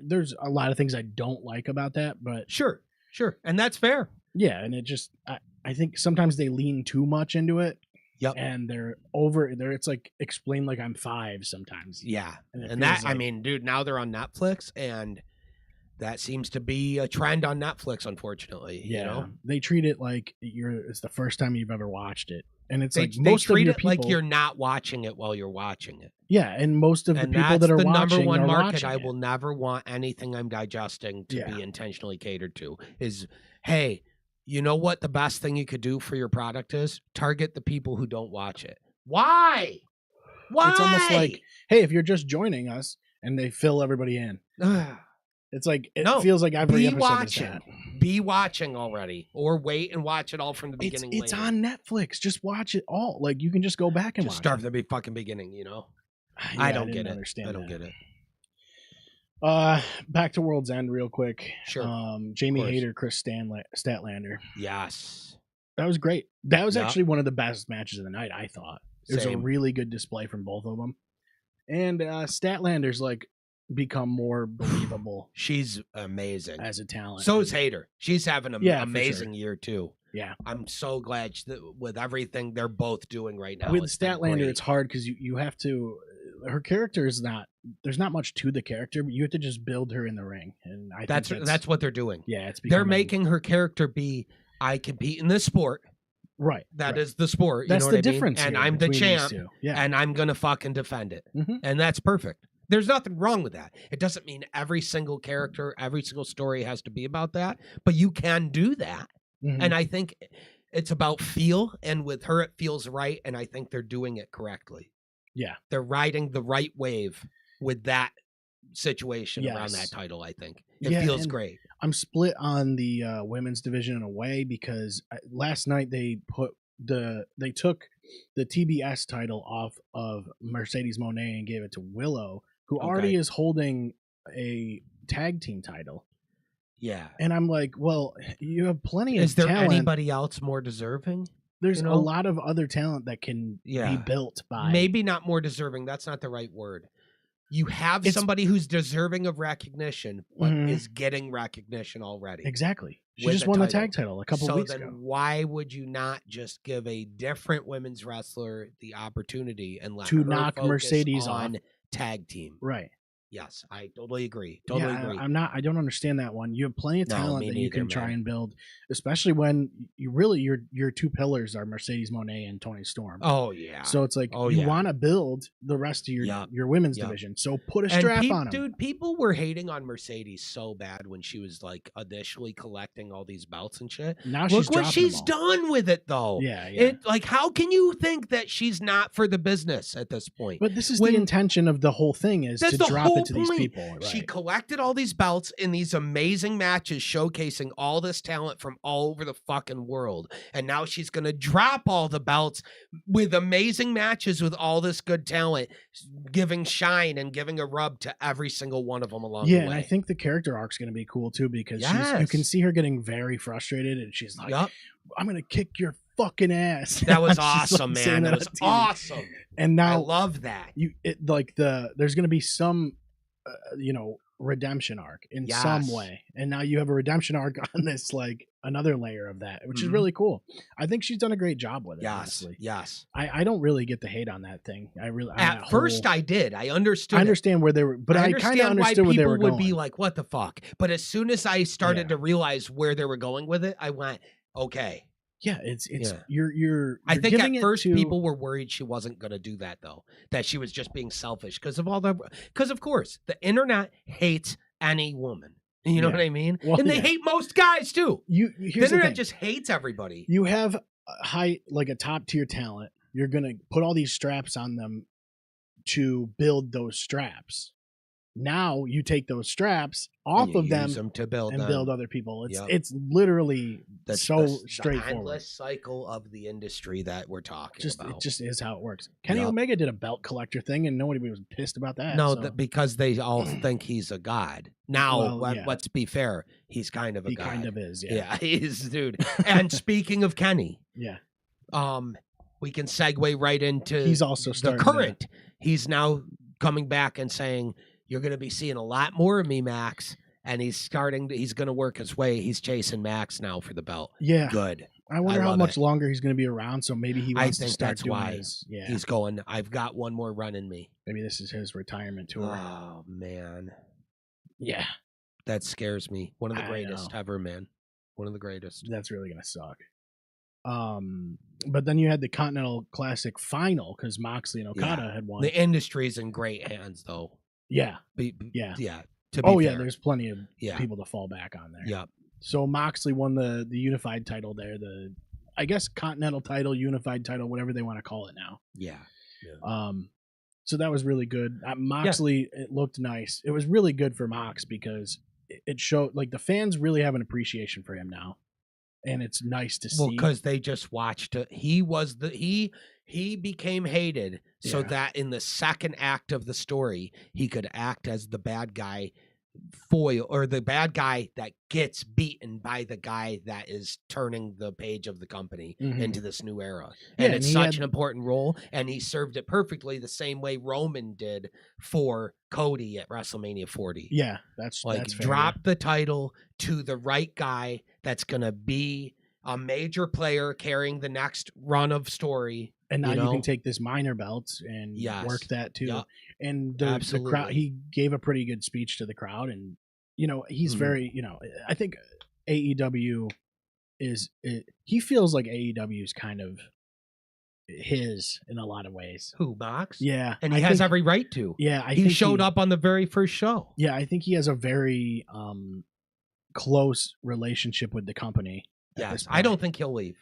there's a lot of things I don't like about that, but sure. And that's fair. Yeah. And it just, I think sometimes they lean too much into it. Yep. And it's like explain like I'm 5 sometimes. Yeah. And that, like, I mean, dude, now they're on Netflix, and That seems to be a trend on Netflix, unfortunately. Yeah, You know, they treat it like it's the first time you've ever watched it, and it's like they most of treat your it people. like you're not watching it while you're watching it. Yeah, and most of the And people that's that are the number watching one are market watching I it. will never want anything I'm digesting to Yeah. be intentionally catered to. Is, hey, you know what the best thing you could do for your product is? Target the people who don't watch it. Why? Why? It's almost like, hey, if you're just joining us, and they fill everybody in. It's like it No, feels like every be episode watching. is that. Be watching already, or wait and watch it all from the beginning. It's later. on Netflix. Just watch it all. Like you can just go back and Just watch start it. from the fucking beginning. You know, Yeah, I don't didn't get it. understand I don't that. get it. Back to World's End real quick. Sure. Jamie course. Hayter, Chris Statlander. Yes. That was great. That was Yeah. actually one of the best matches of the night, I thought. It was a Same. really good display from both of them. And Statlander's like become more believable She's amazing. as a talent. So is Hater. She's having an Yeah, for amazing year too. Yeah. I'm so glad with everything they're both doing right now. With it's been Statlander, great. it's hard because you have to. Her character is not. There's not much to the character, but you have to just build her in the ring, and I That's think that's what they're doing. yeah. It's They're becoming, making her character be. I compete in this sport. right. That is right. the sport. You That's know the what I mean? difference. And here I'm the between these champ. two. Yeah. And I'm gonna fucking defend it. Mhm. And that's perfect. There's nothing wrong with that. It doesn't mean every single character, every single story has to be about that, but you can do that. Mhm. And I think it's about feel, and with her it feels right, and I think they're doing it correctly. Yeah. They're riding the right wave with that situation around that Yes. title, I think. It Yeah, feels and great. I'm split on the women's division in a way because last night they took the TBS title off of Mercedes Moné and gave it to Willow, who already is holding a tag team title. Yeah. And I'm like, well, you have plenty Is of there talent. anybody else more deserving? There's you know? a lot of other talent that can Yeah. be built by Maybe not more deserving. That's not the right word. You have It's- somebody who's deserving of recognition, but Mhm. is getting recognition already. Exactly. She with just a won the title. tag title a couple So weeks then ago. why would you not just give a different women's wrestler the opportunity and let To her knock focus Mercedes on off. tag team? Right. Yes, I totally agree. Totally Yeah, agree. I don't understand that one. You have plenty of No, talent me that you neither, can try man. and build, especially when you really your two pillars are Mercedes Moné and Toni Storm. Oh yeah. So it's like Oh, you yeah. want to build the rest of Yup. your women's Yup. division. So put a And strap on them. dude, people were hating on Mercedes so bad when she was like initially collecting all these belts and shit. Now she's Look what dropping she's them all. done with it though. Yeah, yeah. It like how can you think that she's not for the business at this point? But this is when- the intention of the whole thing is That's to the drop whole it to these point. people. She Right. collected all these belts in these amazing matches showcasing all this talent from all over the fucking world. And now she's going to drop all the belts with amazing matches with all this good talent, giving shine and giving a rub to every single one of them along Yeah, the and way. I think the character arc's going to be cool too because you Yes. can see her getting very frustrated and she's like, Yup. "I'm going to kick your fucking ass." That was She's, like, awesome, saying man. That on was TV. awesome. And I now love that. there's going to be some redemption arc in some Yes. way, and now you have a redemption arc on this like another layer of that, which is Mhm. really cool. I think she's done a great job with it. Yes. Honestly, Yes. I don't really get the hate on that thing. I really At first, I did. I understood. I it. understand where they were, but I kind of understand why understood where they people were would going. be like, "What the fuck?" But as soon as I started Yeah. to realize where they were going with it, I went, "Okay." Yeah, it's Yeah. you're I think giving at it first to, people were worried she wasn't going to do that though, that she was just being selfish because of course the internet hates any woman. You know Yeah. what I mean? Well, and they yeah. hate most guys too. the The internet internet just hates everybody. you have a top tier talent. You're gonna put all these straps on them to build those straps. Now you take those straps off And you of them use them to build and them. build other people. Yep. It's literally That's so the straightforward. endless cycle of the industry that we're talking It about. just is how it works. Kenny Yup. Omega did a belt collector thing, and nobody was pissed about that. No, so because they all think he's a god. Now, Well, yeah. let's be fair. He's kind of a he god. kind of is. Yeah, Yeah, he's dude. And speaking of Kenny, yeah. we can segue right into He's also the starting current. He's now coming back and saying, "You're going to be seeing a lot more of me, Max." And he's going to work his way. He's chasing Max now for the belt. Yeah, Good. I wonder how love much it. longer he's going to be around. So maybe he I wants to think start that's doing why his. Yeah, He's going, "I've got one more run in me." maybe this is his retirement tour. Oh, man. Yeah, That scares me. One of the I greatest know. ever, man. One of the greatest. That's really gonna suck. But then you had the Continental Classic final because Moxley and Okada had won. The industry's in great hands, though. Yeah. Yeah. Yeah. To be fair. There's plenty of Yeah. people to fall back on there. Yeah. So Moxley won the unified title there, the I guess Continental title, unified title, whatever they want to call it now. Yeah. So that was really good. Moxley, it looked nice. It was really good for Mox because it showed like the fans really have an appreciation for him now, and it's nice to see. Well, because they just watched it. He was he became hated so Yeah. that in the second act of the story he could act as the bad guy foil, or the bad guy that gets beaten by the guy that is turning the page of the company Mhm. into this new era. Yeah, And and it's he such had- an important role, and he served it perfectly the same way Roman did for Cody at WrestleMania 40. Yeah, that's Like, that's fair, drop the title to the right guy that's going to be a major player carrying the next run of story. and now you know? can take this minor belt and Yes. work that too. Yep. And the crowd, Absolutely. he gave a pretty good speech to the crowd, and he's Mhm. very, I think AEW he feels like AEW is kind of his in a lot of ways. Who, Mox? Yeah, And he I has think- every right to. Yeah, He showed up on the very first show. Yeah, I think he has a very close relationship with the company. at this Yes. I don't point. think he'll leave.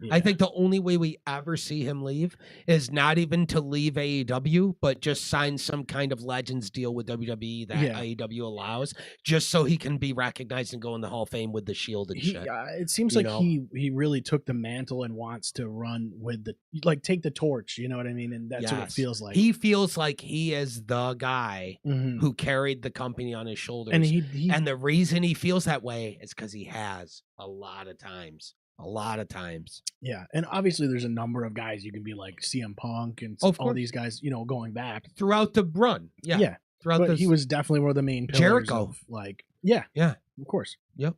Yeah. I think the only way we ever see him leave is not even to leave AEW, but just sign some kind of Legends deal with WWE that Yeah. AEW allows, just so he can be recognized and go in the Hall of Fame with the Shield and He, shit. it seems you like know? he really took the mantle and wants to run with take the torch. You know what I mean? And that's what it Yes. feels like. He feels like he is the guy Mhm. who carried the company on his shoulders. And he And the reason he feels that way is because he has a lot of times. yeah, and obviously there's a number of guys you can be like CM Punk and Of all course. these guys, going back. Throughout the run. Yeah. Throughout But this. he was definitely one of the main pillars Jericho. of, like, yeah, of course, Yep.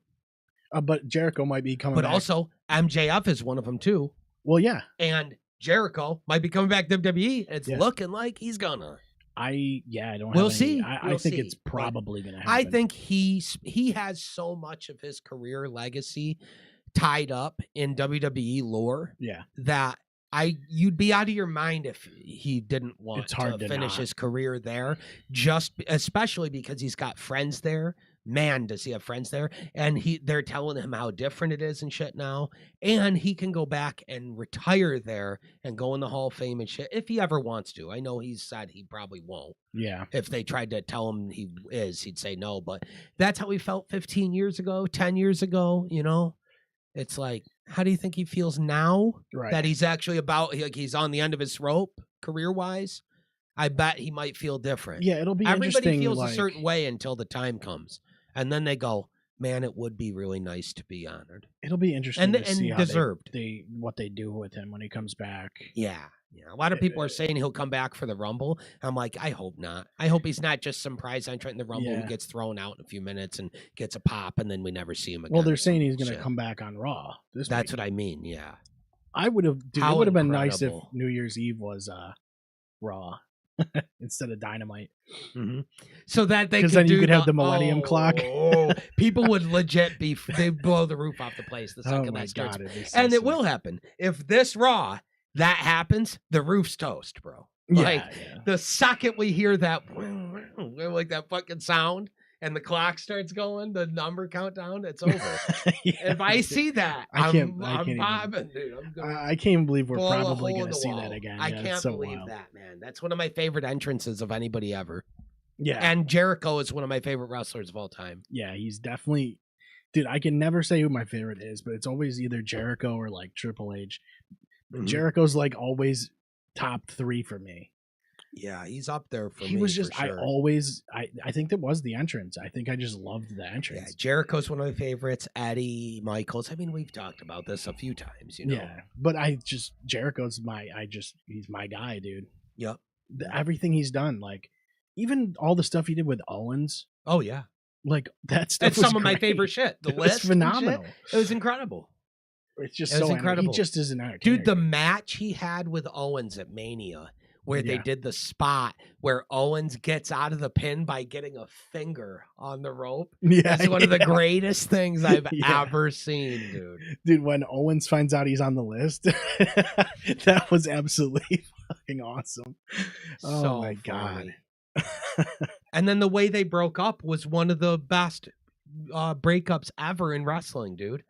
But Jericho might be coming But back. also, MJF is one of them too. Well, yeah, And Jericho might be coming back to WWE. It's Yeah. looking like he's gonna. I don't. We'll have any- see. I We'll think see. it's But probably gonna happen. I think he has so much of his career legacy tied up in WWE lore Yeah, that you'd be out of your mind if he didn't want It's hard to to finish not. his career there, especially because he's got friends there. Man, does he have friends there? And they're telling him how different it is and shit now. And he can go back and retire there and go in the Hall of Fame and shit if he ever wants to. I know he's said he probably won't. yeah. If they tried to tell him he'd say no. But that's how he felt 15 years ago, 10 years ago, It's like, how do you think he feels now Right. that he's actually he's on the end of his rope career-wise? I bet he might feel different. Yeah, it'll be Everybody interesting. feels like, a certain way until the time comes. And then they go, man, it would be really nice to be honored. It'll be interesting And to see how deserved. what they do with him when he comes back. Yeah. A lot of people are saying he'll come back for the Rumble. I'm like, I hope not. I hope he's not just some prize entrant in the Rumble Yeah. who gets thrown out in a few minutes and gets a pop, and then we never see him again. Well, or they're saying some he's going to bullshit. come back on Raw. That's what I mean. Yeah. I would have. It How would have been nice if incredible. New Year's Eve was Raw instead of Dynamite. So that they 'Cause could then you do could have the Millennium Clock. People would legit they blow the roof off the place the Oh second my that starts. god! It'd be so And it sick. will happen. If this Raw, that happens, the roof's toast, bro. Yeah, Like, yeah. the second we hear that, like that fucking sound, and the clock starts going, the number countdown, it's over. Yeah, If I see that, I can't I'm even- bobbing, dude. I'm gonna I can't believe we're blow a probably hole in going to the see wall. that again. I Yeah, it's can't so believe wild. that, man. That's one of my favorite entrances of anybody ever. Yeah, And Jericho is one of my favorite wrestlers of all time. yeah, he's definitely. Dude, I can never say who my favorite is, but it's always either Jericho or like Triple H. Mhm. Jericho's like always top 3 for me. Yeah, he's up there for He me. was just for sure. I think that was the entrance. I think I just loved the Yeah, entrance. Jericho's one of my favorites. Eddie Michaels. I mean, we've talked about this a few times, Yeah, but Jericho's he's my guy, dude. Yep. Everything he's done, like even all the stuff he did with Owens, Oh yeah. like that stuff. That's was some of my great. favorite shit. The It was list and shit. phenomenal. It was incredible. It's just It was so incredible. He just is an entertainer. Dude, the match he had with Owens at Mania where they Yeah. did the spot where Owens gets out of the pin by getting a finger on the rope. Yeah, That's one of the yeah. greatest things I've Yeah. ever seen, dude. Dude, when Owens finds out he's on the list, that was absolutely fucking awesome. Oh So my god. funny. And then the way they broke up was one of the best breakups ever in wrestling, dude.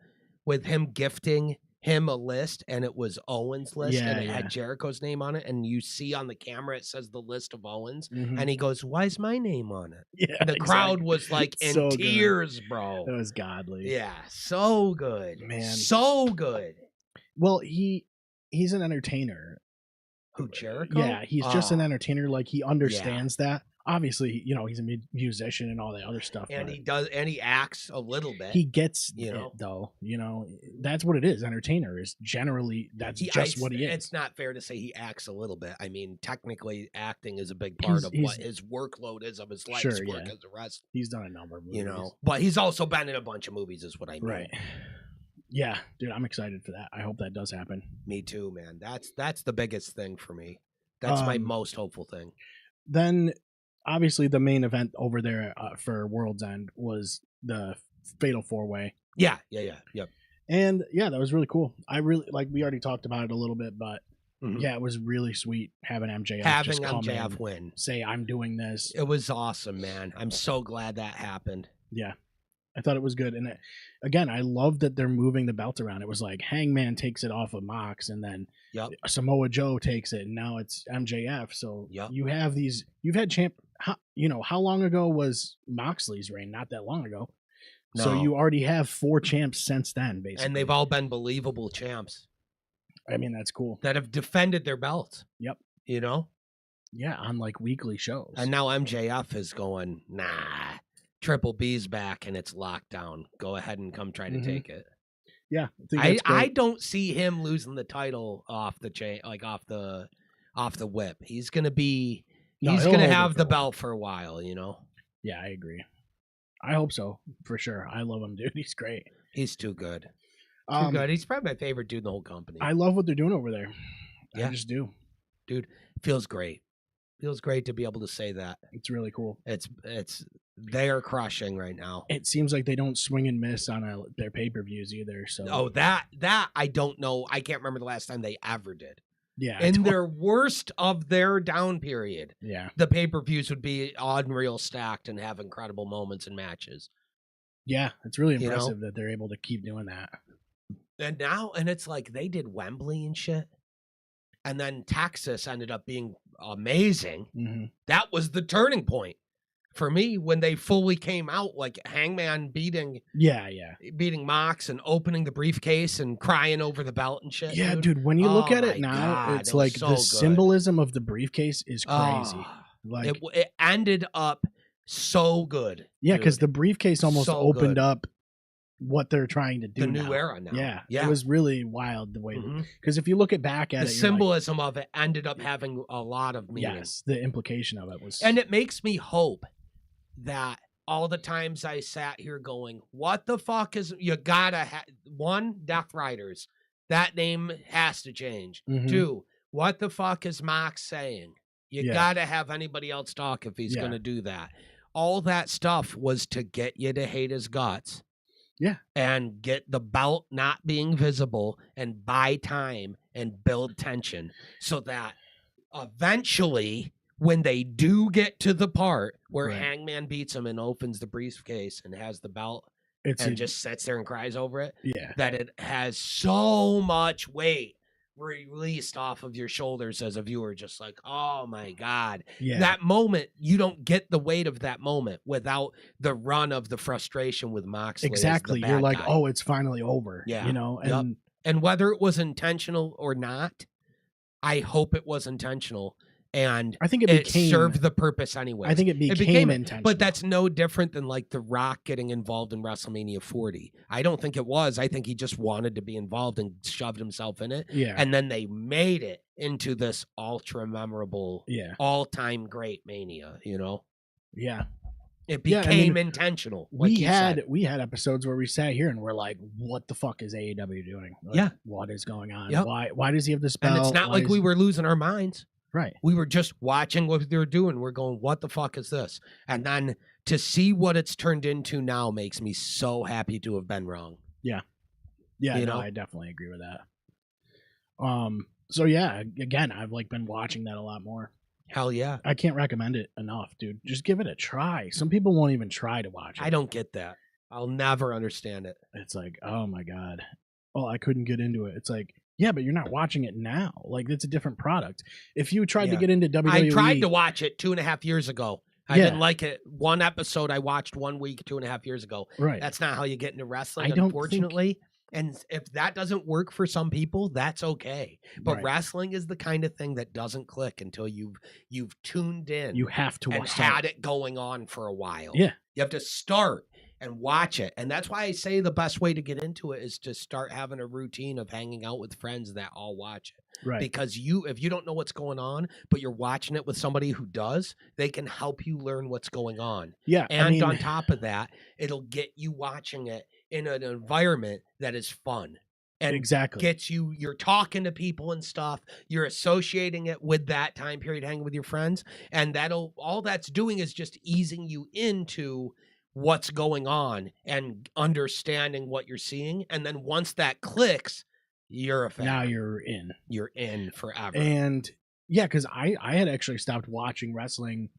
With him gifting him a list, and it was Owens' list, Yeah, and it yeah. had Jericho's name on it, and you see on the camera it says the list of Owens, Mhm. and he goes, "Why's my name on it?" Yeah, And the crowd exactly. was like in So good. tears, bro. That was godly. Yeah, so good, Man. so good. Well, he's an entertainer. Who, Jericho? Yeah, he's just an Ah. entertainer. Like, he understands that. Obviously, you know, he's a musician and all that other stuff. And but he acts a little bit. he gets you know? it, though. You know, that's what it is. Entertainer is generally just what he is. It's not fair to say he acts a little bit. I mean, technically, acting is a big part of what his workload is of his life's Sure, work yeah. as a wrestler. He's done a number of movies. You know, but he's also been in a bunch of movies, is what I mean. Right. Yeah, dude, I'm excited for that. I hope that does happen. Me too, man. That's the biggest thing for me. That's my Um, most hopeful thing. Then, obviously, the main event over there for World's End was the Fatal 4-Way. Yep. And yeah, that was really cool. I really, like, we already talked about it a little bit, but Mhm. yeah, it was really sweet having MJF Having just come MJF in, win, say, I'm doing this. it was awesome, man. I'm so glad that happened. Yeah, I thought it was good. And again, I love that they're moving the belt around. It was like Hangman takes it off of Mox, and then Yep. Samoa Joe takes it, and now it's MJF. So Yep. you have these, you've had how long ago was Moxley's reign? Not that long ago. So No. you already have 4 champs since then, basically. And they've all been believable champs I mean, that's cool. that have defended their belts. Yep. You know? Yeah, on like weekly shows. And now MJF is going, nah, Triple B's back and it's locked down. Go ahead and come try to Mhm. take it. Yeah, think I that's great. don't see him losing the title off the chain, like off the whip. He's gonna be No, he's he'll gonna hold it have for the a while. belt for a while, you know. Yeah, I agree. I hope so, for sure. I love him, dude. He's great. He's too good. Too good. He's probably my favorite dude in the whole company. I love what they're doing over there. Yeah. I just do. Feels great. Feels great to be able to say that. It's really cool. It's they are crushing right now. It seems like they don't swing and miss on their pay-per-views either. So Oh, that I don't know. I can't remember the last time they ever did. yeah, I In don't- their worst of their down period, yeah, the pay-per-views would be unreal stacked and have incredible moments and matches. yeah. It's really You know? impressive that they're able to keep doing that. And now, and it's like they did Wembley and shit. And then Texas ended up being amazing. Hmm. That was the turning point for me when they fully came out, like Hangman beating Yeah. Mox and opening the briefcase and crying over the belt and shit. Yeah, dude. dude. When you look Oh at it my now, God, it's it was like so the good. symbolism of the briefcase is crazy. Oh, Like, it ended up so good. yeah, because dude. the briefcase almost So opened good. up what they're trying to do. The new now. era now. Yeah, Yeah. It was really wild the way. Mhm. Because if you look back at The it, you're symbolism of it ended up having a lot of like, meaning. yes, the implication of it was. And it makes me hope that all the times I sat here going, what the fuck is, you gotta one, Death Riders, that name has to change. Mhm. 2, what the fuck is Mox saying? You Yeah. gotta have anybody else talk if he's Yeah. gonna do that. All that stuff was to get you to hate his guts. Yeah. And get the belt not being visible and buy time and build tension so that eventually when they do get to the part where Right. Hangman beats him and opens the briefcase and has the belt it's and just sits there and cries over it, yeah, that it has so much weight released off of your shoulders as a viewer, just like, oh my God. yeah, That moment, you don't get the weight of that moment without the run of the frustration with Moxley. as the exactly. You're bad like, guy. oh, it's finally over. Yeah. you know, Yep. and And whether it was intentional or not, I hope it was intentional. And I think it became. served the purpose anyway. I think it became, became it, intentional. But that's no different than like The Rock getting involved in WrestleMania 40. I don't think it was. I think he just wanted to be involved and shoved himself in it. yeah, And then they made it into this ultra memorable, yeah, all-time great Mania, you know? yeah. It Yeah, I became mean, intentional. Like We you had said. episodes where we sat here and we're like, what the fuck is AEW doing? Like, Yeah. what is going on? Yep. Why does he have this belt? And it's not Why like is- we were losing our minds. Right. We were just watching what they were doing. We're going, what the fuck is this? And then to see what it's turned into now makes me so happy to have been wrong. Yeah, You no, know? I definitely agree with that. So yeah, again, I've like been watching that a lot more. Hell yeah. I can't recommend it enough, dude. Just give it a try. Some people won't even try to watch it. I don't get that. I'll never understand it. It's like, oh my god. Oh, I couldn't get into it. It's like, yeah, but you're not watching it now. Like, it's a different product. If you tried to Yeah. get into WWE, I tried to watch it 2.5 years ago. I Yeah. didn't like it. One episode I watched 1 week, 2.5 years ago. right? That's not how you get into wrestling, I don't unfortunately. And if that doesn't work for some people, that's okay. But Right. wrestling is the kind of thing that doesn't click until you've tuned in You have to and watch had it going on for a while. Yeah. You have to start and watch it. And that's why I say the best way to get into it is to start having a routine of hanging out with friends that all watch it. Right. Because if you don't know what's going on, but you're watching it with somebody who does, they can help you learn what's going on. Yeah. And I mean, on top of that, it'll get you watching it in an environment that is fun and exactly. gets you're talking to people and stuff. You're associating it with that time period, hanging with your friends. And all that's doing is just easing you into what's going on and understanding what you're seeing. And then once that clicks, you're a fan. Now you're in. You're in forever. And yeah, because I had actually stopped watching wrestling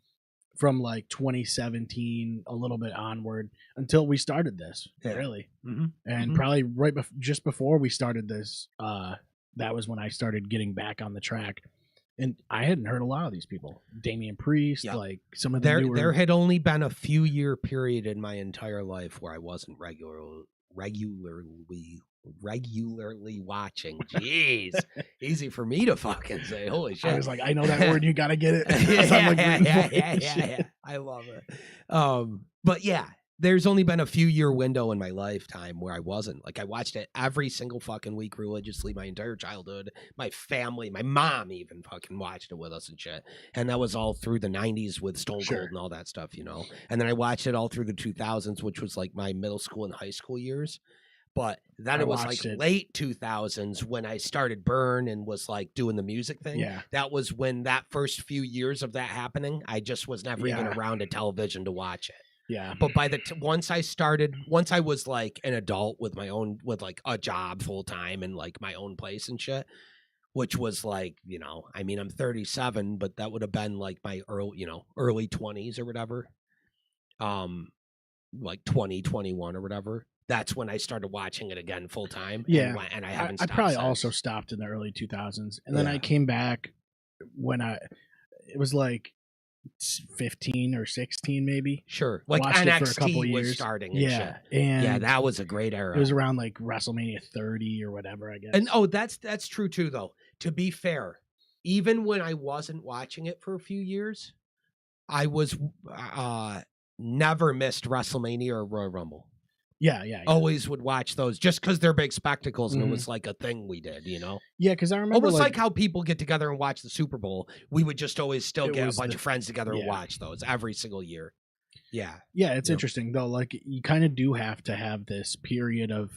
from like 2017 a little bit onward until we started this. Yeah. Really. Mhm. And Mhm. probably just before we started this, that was when I started getting back on the track. And I hadn't heard a lot of these people. Damian Priest, Yeah. like some of the There newer. had only been a few year period in my entire life where I wasn't regularly watching. Jeez, easy for me to fucking say. Holy shit! I was like, I know that word. You gotta get it. yeah. I love it. But yeah, there's only been a few year window in my lifetime where I wasn't. Like, I watched it every single fucking week religiously my entire childhood. My family, my mom even fucking watched it with us and shit. And that was all through the 90s with Stone Cold Sure. and all that stuff, you know. And then I watched it all through the 2000s, which was like my middle school and high school years. But then I it was like watched it. late 2000s when I started Burn and was like doing the music thing. Yeah. That was when that first few years of that happening, I just was never even Yeah. around a television to watch it. Yeah. But by once I was like an adult with with like a job full time and like my own place and shit, which was like, you know, I mean, I'm 37, but that would have been like my early 20s or whatever. Like 2021 or whatever. That's when I started watching it again full time. Yeah. And I haven't I stopped probably since. also stopped in the early 2000s. And then Yeah. I came back when it was like 15 or 16 maybe. Sure. Like watched it for a NXT couple was years. starting and Yeah. shit. And Yeah, that was a great era. it was around like WrestleMania 30 or whatever, I guess. And that's true too, though. To be fair, even when I wasn't watching it for a few years, I was never missed WrestleMania or Royal Rumble. yeah. Always would watch those just because they're big spectacles and Mhm. it was like a thing we did, you know. Yeah, because I remember Almost like how people get together and watch the Super Bowl. We would just always still It get a was bunch the- of friends together and yeah. watch those every single year. Yeah. yeah, it's Yep. interesting though. Like you kind of do have to have this period of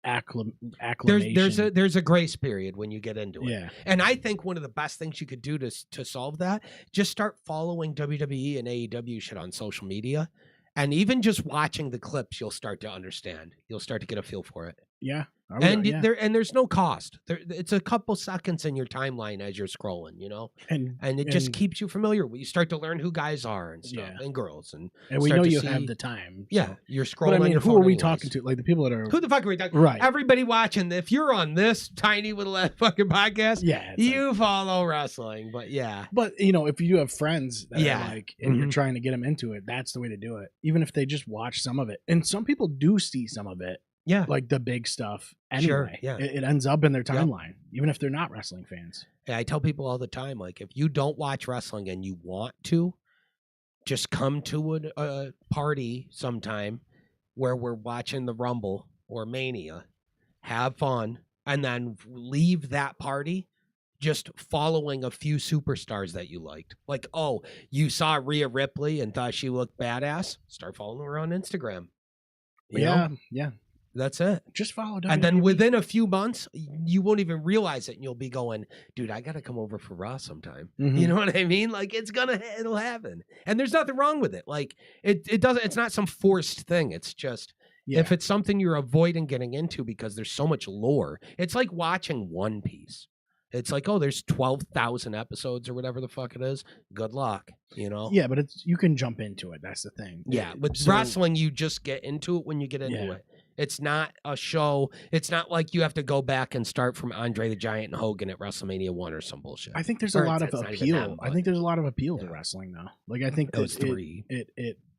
acclimation. There's a grace period when you get into it. yeah, And I think one of the best things you could do to solve that, just start following WWE and AEW shit on social media. And even just watching the clips, you'll start to understand. You'll start to get a feel for it. yeah. And yeah. there's no cost. It's a couple seconds in your timeline as you're scrolling, you know? And it just keeps you familiar. You start to learn who guys are and stuff Yeah. and girls. And we start know to you see- have the time. yeah, so. you're scrolling But I on mean, your who phone are we anyways. talking to? Like the people that are Who the fuck are we talking? right. Everybody watching. If you're on this tiny little fucking podcast, Yeah, it's like- you follow wrestling. But yeah. But you know, if you do have friends that Yeah. are like, and you're Mhm. trying to get them into it, that's the way to do it. Even if they just watch some of it, and some people do see some of it, Yeah. like the big stuff. Anyway, Sure, yeah. it ends up in their Yeah. timeline, even if they're not wrestling fans. Yeah, I tell people all the time, like, if you don't watch wrestling and you want to, just come to a party sometime where we're watching the Rumble or Mania, have fun, and then leave that party just following a few superstars that you liked. Like, oh, you saw Rhea Ripley and thought she looked badass? Start following her on Instagram. You know? Yeah. That's it. Just follow WWE. And then within a few months, you won't even realize it, and you'll be going, "Dude, I gotta come over for Raw sometime." Mhm. You know what I mean? Like it'll happen, and there's nothing wrong with it. Like it doesn't. It's not some forced thing. It's just Yeah. if it's something you're avoiding getting into because there's so much lore. It's like watching One Piece. It's like, oh, there's 12,000 episodes or whatever the fuck it is. Good luck, you know? Yeah, but you can jump into it. That's the thing. Yeah, with So- wrestling, you just get into it when you get into Yeah. it. It's not a show. It's not like you have to go back and start from Andre the Giant and Hogan at WrestleMania 1 or some bullshit. I think there's Or a lot of it's not even appeal. them, I but- think there's a lot of appeal to Yeah. wrestling though. Like I think Those that three. It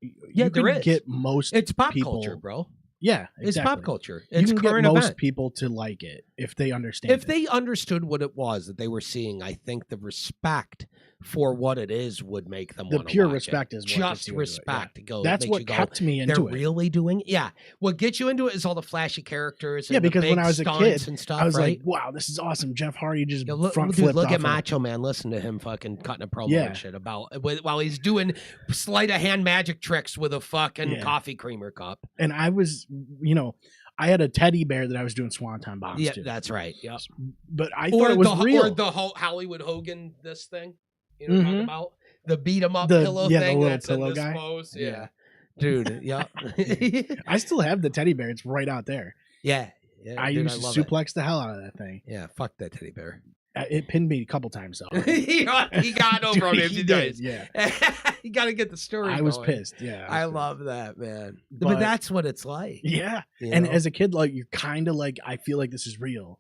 Yeah, you there can is. get most It's pop people- culture, bro. Yeah, It's exactly. pop culture. You It's can get current most event. people to like it if they understand. If they understood what it was that they were seeing, I think the respect for what it is would make them the want to pure watch respect it. is what gets Just you into it, yeah. respect to go. That's makes what you go, kept me they're into it. really doing it. Yeah, what gets you into it is all the flashy characters. And Yeah, the because when big I was a stunts kid, and stuff, I was right? like, "Wow, this is awesome!" Jeff Hardy just Yeah, look, front dude, flipped look off at of- Macho Man. Listen to him fucking cutting a promo Yeah. and shit while he's doing sleight of hand magic tricks with a fucking Yeah. coffee creamer cup. And I was, I had a teddy bear that I was doing swanton bombs Yeah, to. that's right. Yeah. But I thought it was real. Or the Hollywood Hogan this thing. You know what I'm talking Mhm. about? The beat 'em up The- pillow yeah, the thing little that's in pillow this guy. pose. Yeah. Yeah. Dude, yeah. I still have the teddy bear. It's right out there. yeah. I dude, used to love it. suplex the hell out of that thing. Yeah, fuck that teddy bear. It pinned me a couple times though. he got over on him. He He did, does. yeah. You got to get the story. I was going. pissed. Yeah, I was love that, man. But- But that's what it's like. pissed. Yeah, you and know? as a kid, like you're kind of like, I feel like this is real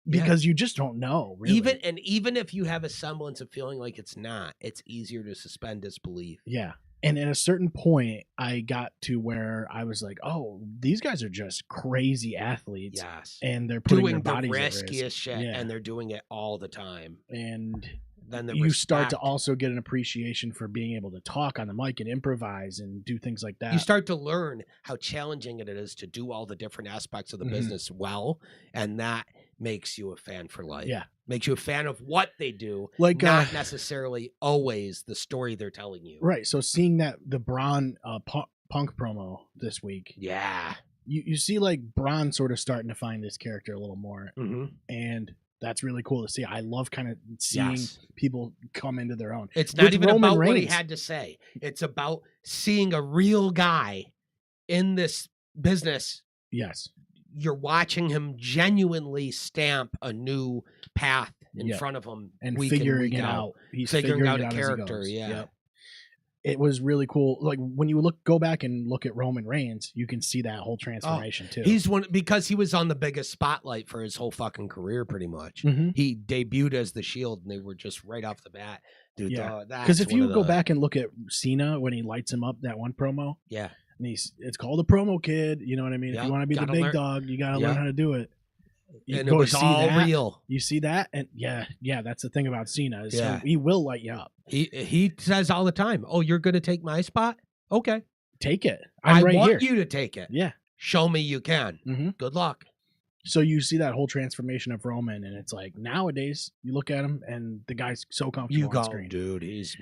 Yeah. because you just don't know. Really. even if you have a semblance of feeling like it's not, it's easier to suspend disbelief. yeah. And at a certain point, I got to where I was like, "Oh, these guys are just crazy athletes, Yes. and they're putting Doing their the bodies at risk." riskiest shit, Yeah. and they're doing it all the time. And Then the you start to respect- also get an appreciation for being able to talk on the mic and improvise and do things like that. you start to learn how challenging it is to do all the different aspects of the Mhm. business well, and that makes you a fan for life. Yeah. Makes you a fan of what they do, Like, not necessarily always the story they're telling you. right. So seeing that the Braun Punk promo this week, Yeah. you see like Braun sort of starting to find this character a little more, Mm-hmm. and that's really cool to see. I love kind of seeing Yes. people come into their own. It's not With even Roman about what he Reigns. had to say. It's about seeing a real guy in this business. Yes, You're watching him genuinely stamp a new path in Yeah. front of him and week in, figuring week it out. out. He's Figuring out a as he character, goes. yeah. Yep. It was really cool. Like when you go back and look at Roman Reigns, you can see that whole transformation too. He's one because he was on the biggest spotlight for his whole fucking career, pretty much. Mhm. He debuted as the Shield, and they were just right off the bat, dude. Yeah. That's Because if one you of go the- back and look at Cena when he lights him up that one promo, yeah, and it's called a promo, kid. You know what I mean? Yeah, If you want to be the gotta big learn- dog, you got to Yeah. learn how to do it. You and it go was see all that, real. You see that, and yeah, that's the thing about Cena. Is Yeah. he will light you up. He says all the time, "Oh, you're going to take my spot? Okay, Take it. I I'm right want here. you to take it. Yeah. Show me you can. hmm Good luck." So you see that whole transformation of Roman, and it's like nowadays you look at him, and the guy's so comfortable You on go, screen. dude. He's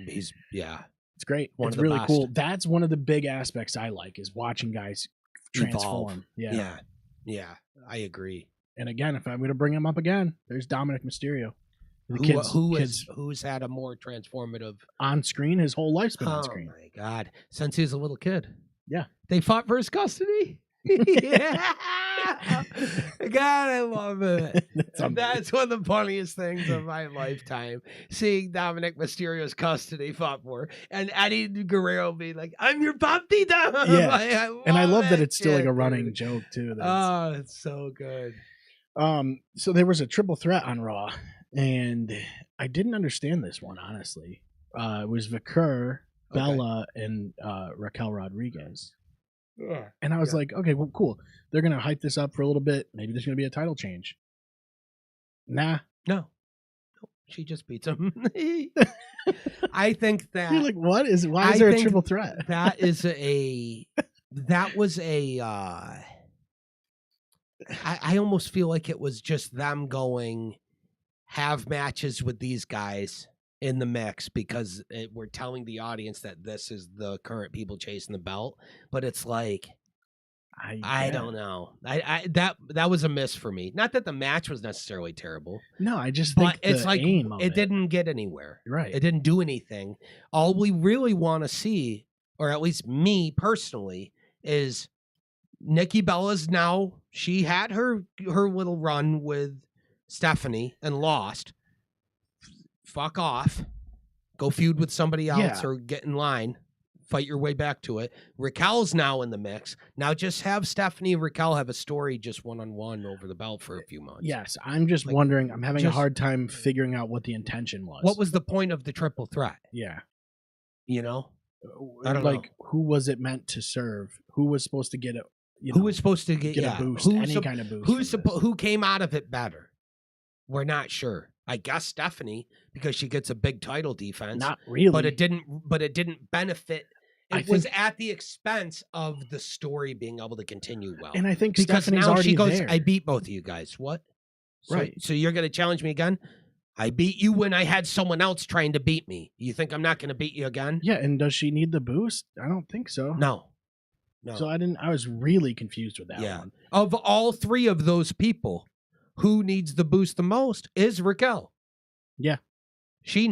yeah. It's great. One It's of the really best. cool. That's one of the big aspects I like is watching guys transform. Yeah, yeah. I agree. And again, if I'm going to bring him up again, there's Dominic Mysterio. The Who's had a more transformative on screen? His whole life's been on Oh screen. my god! Since he was a little kid, Yeah. they fought for his custody. Yeah, God, I love it. That's unbelievable. That's one of the funniest things of my lifetime. Seeing Dominic Mysterio's custody fought for, and Eddie Guerrero being like, "I'm your puppy, Dom." Yeah. And I love that it's still like shit, a running dude. joke too. Oh, it's so good. So there was a triple threat on Raw, and I didn't understand this one honestly. It was Vicker, Okay. Bella, and Raquel Rodriguez. Yeah. And I was Yeah. like, okay, well, cool. They're gonna hype this up for a little bit. Maybe there's gonna be a title change. Nah. No, she just beats him. I think that You're like, what is? Why I is there a think triple threat? that is that was I almost feel like it was just them going have matches with these guys in the mix because we're telling the audience that this is the current people chasing the belt, but it's like I don't know. That was a miss for me. Not that the match was necessarily terrible, No, I just but think it's the like aim of it didn't get anywhere. Right. It didn't do anything. All we really want to see, or at least me personally, is Nikki Bella's now. She had her little run with Stephanie and lost. Fuck off. Go feud with somebody else Yeah. or get in line. Fight your way back to it. Raquel's now in the mix. Now just have Stephanie and Raquel have a story just one-on-one over the belt for a few months. Yes, I'm just Like, wondering. I'm having a just- hard time figuring out what the intention was. What was the point of the triple threat? Yeah. You know? I don't like, know. who was it meant to serve? Who was supposed to get it? Who was supposed to get a boost? Any kind of boost? Who came out of it better? We're not sure. I guess Stephanie, because she gets a big title defense. Not really. But it didn't benefit. I It was think- at the expense of the story being able to continue well. And I think because Stephanie's now already she goes, there. I beat both of you guys. What? Right. So you're going to challenge me again? I beat you when I had someone else trying to beat me. You think I'm not going to beat you again? Yeah, and does she need the boost? I don't think so. No. So I was really confused with that Yeah. one. Of all three of those people, who needs the boost the most is Raquel. Yeah. She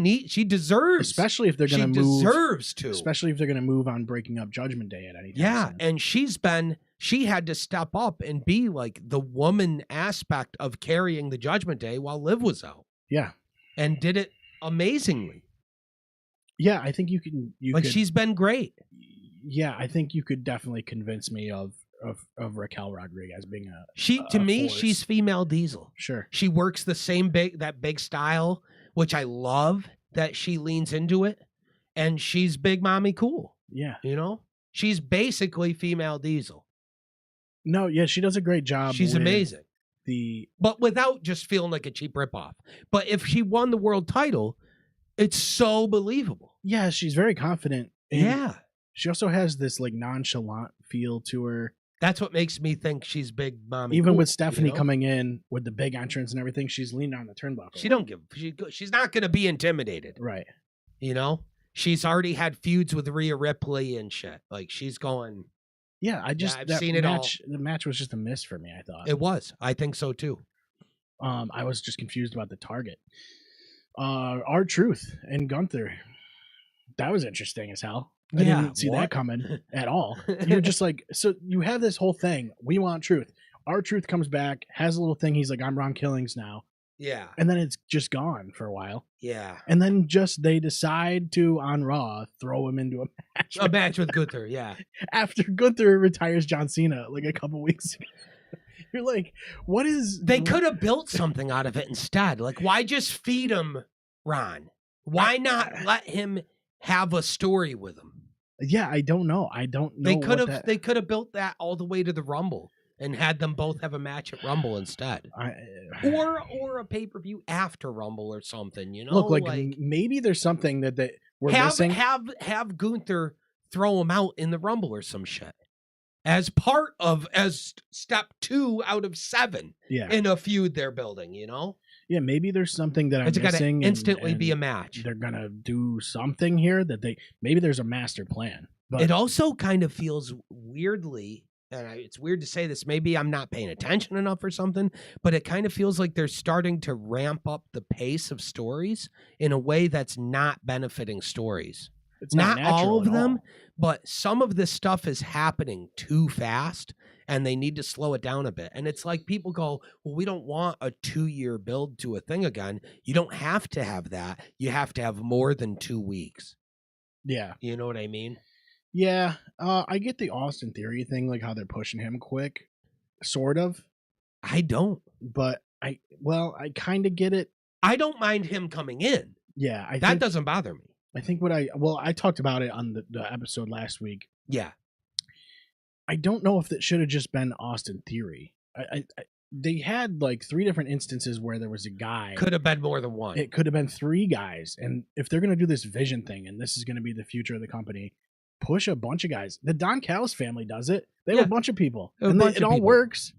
deserves. Especially if they're she going to move. deserves to. Especially if they're going to move on breaking up Judgment Day at any time. Yeah, soon. and she had to step up and be like the woman aspect of carrying the Judgment Day while Liv was out. Yeah. And did it amazingly. Yeah, I think you could. She's been great. Yeah, I think you could definitely convince me of Raquel Rodriguez being To me, force. she's female Diesel. Sure. She works the same big style, which I love that she leans into it. And she's big mommy cool. Yeah. You know? She's basically female Diesel. No, yeah, she does a great job. She's with amazing. But without just feeling like a cheap ripoff. But if she won the world title, it's so believable. Yeah, she's very confident. and Yeah. She also has this like nonchalant feel to her. That's what makes me think she's big mommy. Even cool, with Stephanie you know? coming in with the big entrance and everything, she's leaning on the turnbuckle. She's not going to be intimidated. Right. You know? She's already had feuds with Rhea Ripley and shit. Like she's going. Yeah, I've seen it all. The match was just a miss for me, I thought. It was. I think so too. I was just confused about the target. R-Truth and Gunther. That was interesting as hell. I didn't see that coming at all. You're just like, so you have this whole thing. We want truth. R-Truth comes back, has a little thing. He's like, I'm Ron Killings now. Yeah. And then it's just gone for a while. Yeah. And then they decide to, on Raw, throw him into a match. A match with Gunther, yeah. After Gunther retires John Cena like a couple weeks ago. You're like, what is... They could have built something out of it instead. Like, why just feed him Ron? Why not let him have a story with him? Yeah, I don't know. They could have built that all the way to the Rumble and had them both have a match at Rumble instead. Or a pay-per-view after Rumble or something, you know? Look, like maybe there's something that we're missing. Have Gunther throw him out in the Rumble or some shit. As step 2 out of 7 in a feud they're building, you know? Yeah, maybe there's something that I'm It's missing. It's got to instantly be a match. They're going to do something here that maybe there's a master plan. But it also kind of feels weirdly, and it's weird to say this, maybe I'm not paying attention enough or something, but it kind of feels like they're starting to ramp up the pace of stories in a way that's not benefiting stories. it's Not all natural of at them, but some of this stuff is happening too fast and they need to slow it down a bit. And it's like people go, well, we don't want a 2-year build to a thing again. You don't have to have that. You have to have more than 2 weeks. Yeah. You know what I mean? Yeah. I get the Austin Theory thing, like how they're pushing him quick, sort of. I don't. But I kind of get it. I don't mind him coming in. Yeah. That doesn't bother me. I think I talked about it on the episode last week. Yeah. I don't know if that should have just been Austin Theory. They had like 3 different instances where there was a guy. Could have been more than one. It could have been 3 guys. And if they're going to do this vision thing and this is going to be the future of the company, push a bunch of guys. The Don Callis family does it. They have a bunch of people. And it all works.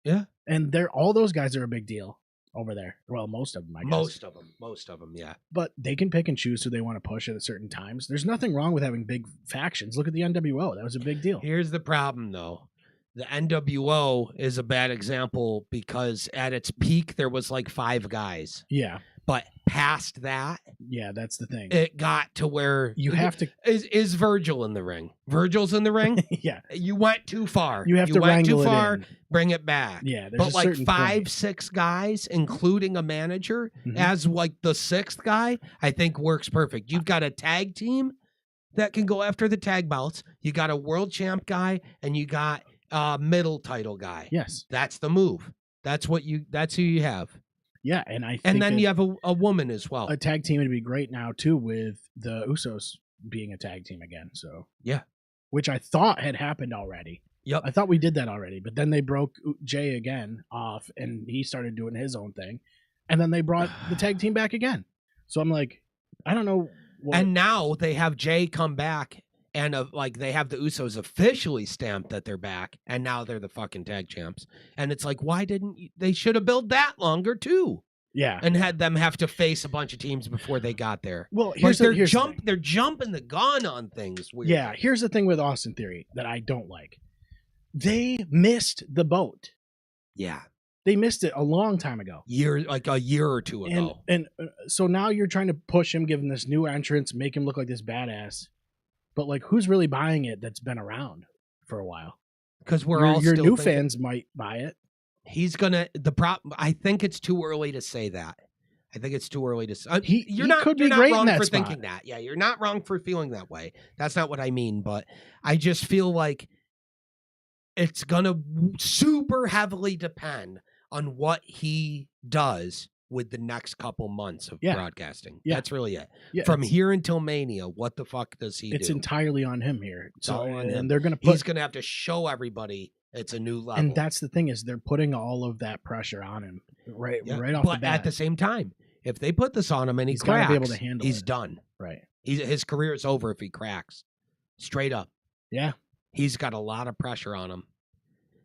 Yeah. And all those guys are a big deal over there. Well, most of them, I guess. Most of them, yeah. But they can pick and choose who they want to push at certain times. There's nothing wrong with having big factions. Look at the NWO. That was a big deal. Here's the problem, though. the NWO is a bad example because at its peak there was like 5 guys. Yeah. But past that, Yeah, that's the thing. it got to where You have to. Is Virgil in the ring? Virgil's in the ring? Yeah. You went too far. You have to went wrangle too far, it in. bring it back. Yeah, there's but a like certain 5, point. 6 guys, including a manager, Mhm. as like the 6th guy, I think works perfect. You've got a tag team that can go after the tag belts. You got a world champ guy, and you got a middle title guy. Yes. That's the move. That's who you have. Yeah, and I think And then you have a woman as well. a tag team would be great now too, with the Usos being a tag team again. So Yeah. which I thought had happened already. Yep. I thought we did that already, but then they broke Jay again off, and he started doing his own thing, and then they brought the tag team back again. So I'm like, I don't know. And now they have Jay come back, and like they have the Usos officially stamped that they're back, and now they're the fucking tag champs. And it's like, why didn't they should have built that longer too? Yeah, and had them have to face a bunch of teams before they got there. Well, they're jumping the gun on things. Weirdly. Yeah, here's the thing with Austin Theory that I don't like. They missed the boat. Yeah. They missed it a long time ago. Like a year or two ago. And so now you're trying to push him, give him this new entrance, make him look like this badass. But like, who's really buying it that's been around for a while? Because your new fans might buy it. He's gonna I think it's too early to say that. I think it's too early to say. You're not wrong for thinking that. Yeah, you're not wrong for feeling that way. That's not what I mean, but I just feel like it's gonna super heavily depend on what he does with the next couple months of broadcasting. Yeah. That's really it. Yeah, From here until Mania, what the fuck does he do? It's entirely on him here. It's all on him. And they're gonna he's gonna have to show everybody it's a new level. And that's the thing, is they're putting all of that pressure on him right off the bat. But at the same time, if they put this on him and he's cracks, be able to handle he's it. done. Right. His career is over if he cracks. Straight up. Yeah. He's got a lot of pressure on him.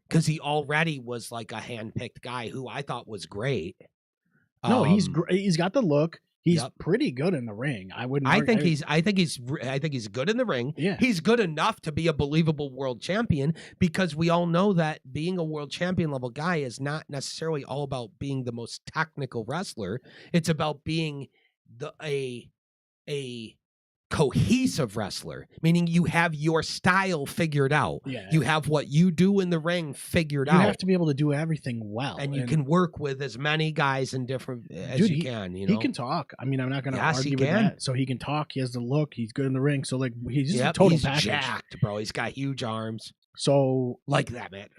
Because he already was like a hand-picked guy who I thought was great. No, he's got the look. He's Yep. pretty good in the ring. I think he's good in the ring. Yeah. He's good enough to be a believable world champion, because we all know that being a world champion level guy is not necessarily all about being the most technical wrestler. It's about being a cohesive wrestler, meaning you have your style figured out. Yeah. You have what you do in the ring figured out. You have to be able to do everything well. And you can work with as many guys in different as you can. You know, he can talk. I mean, I'm not going to Yes, argue he with can. that. So he can talk. He has the look. He's good in the ring. So like, he's just a total he's package. jacked, bro. He's got huge arms. So Like that, man.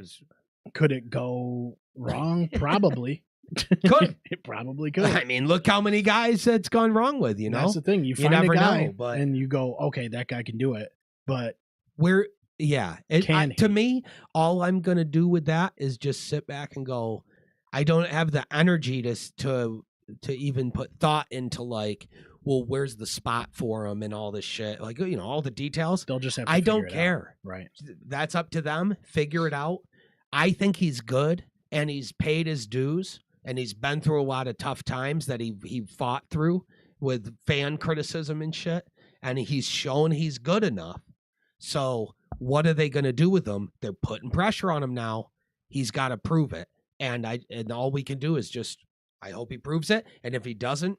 could it go wrong? Probably. Could. It probably could. I mean, look how many guys it's gone wrong with. You know, That's the thing. You find never a guy know, but and you go, okay, that guy can do it. But to me, all I'm gonna do with that is just sit back and go. I don't have the energy to even put thought into like, well, where's the spot for him and all this shit. Like, you know, all the details. they'll just have to I figure don't it out. care. Right. That's up to them. Figure it out. I think he's good, and he's paid his dues, and he's been through a lot of tough times that he fought through with fan criticism and shit, and he's shown he's good enough. So what are they going to do with him? They're putting pressure on him now. He's got to prove it, and all we can do is just, I hope he proves it, and if he doesn't,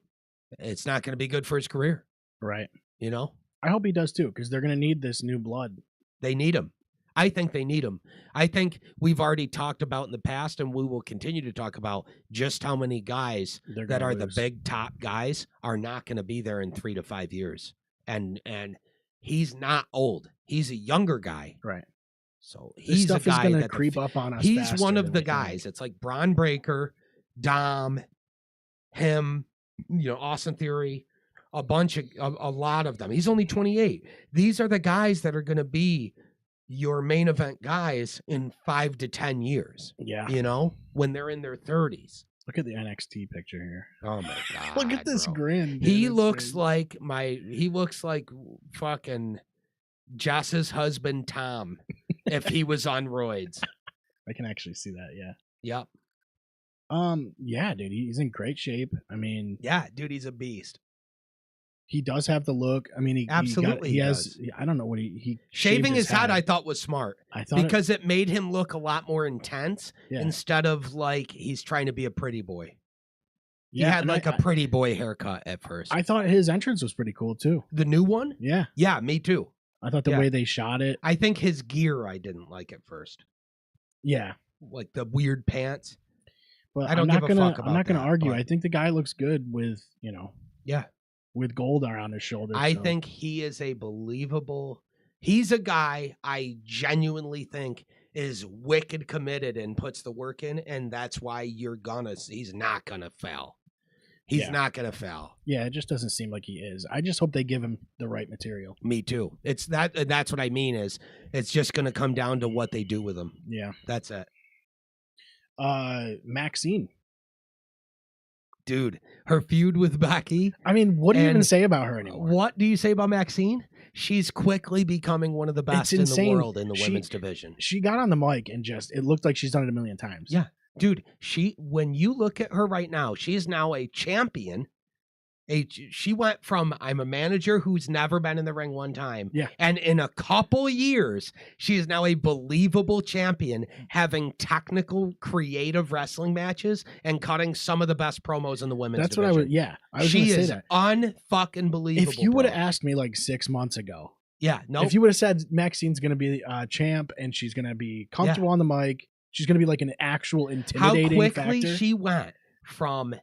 it's not going to be good for his career. Right. You know? I hope he does too, because they're going to need this new blood. They need him. I think they need him. I think we've already talked about in the past, and we will continue to talk about just how many guys that are the big top guys are not going to be there in 3 to 5 years. And he's not old. He's a younger guy. Right. So This he's stuff a guy is going to that creep up on us. he's one faster of than the we think. guys. It's like Braun Breaker, Dom, him, you know, Austin Theory, a lot of them. He's only 28. These are the guys that are going to be your main event guys in 5 to 10 years. Yeah. You know, when they're in their 30s. Look at the NXT picture here. Oh my god. Look at this bro. grin. Dude. He That's looks crazy. he looks like fucking Joss's husband Tom if he was on roids. I can actually see that. Yeah. Yep. Yeah, dude, he's in great shape. I mean, Yeah, dude, he's a beast. He does have the look. I mean, Absolutely he he has. does. I don't know what he Shaving shaved his head, I thought was smart I thought because it made him look a lot more intense Yeah. instead of like he's trying to be a pretty boy. He yeah, had and like a pretty boy haircut at first. I thought his entrance was pretty cool too. The new one? Yeah, Yeah, me too. I thought the Yeah. way they shot it. I think his gear I didn't like at first. Yeah, Like the weird pants. but I don't I'm not give a gonna. fuck I'm about not gonna that, argue. but- I think the guy looks good with Yeah. with gold on his shoulder. I so. think he is a believable. He's a guy I genuinely think is wicked committed and puts the work in, and that's why he's not gonna fail. He's Yeah. not gonna fail. Yeah, it just doesn't seem like he is. I just hope they give him the right material. Me too. It's that. That's what I mean. Is it's just gonna come down to what they do with him. Yeah. That's it, Maxine. dude. Her feud with Becky. I mean, what do you even And say about her anymore? What do you say about Maxine? She's quickly becoming one of the best in the insane. world in the She- women's division. She got on the mic and it looked like she's done it a million times. Yeah. Dude, when you look at her right now, she is now a champion. She went from I'm a manager who's never been in the ring one time. Yeah. And in a couple years, she is now a believable champion, having technical, creative wrestling matches and cutting some of the best promos in the women's That's division. what I was. Yeah, I was going She to say is that. unfucking believable. If you would have bro. asked me like 6 months ago, Yeah, no. if you would have said Maxine's going to be a champ and she's going to be comfortable on the mic, she's going to be like an actual How intimidating quickly factor. she went from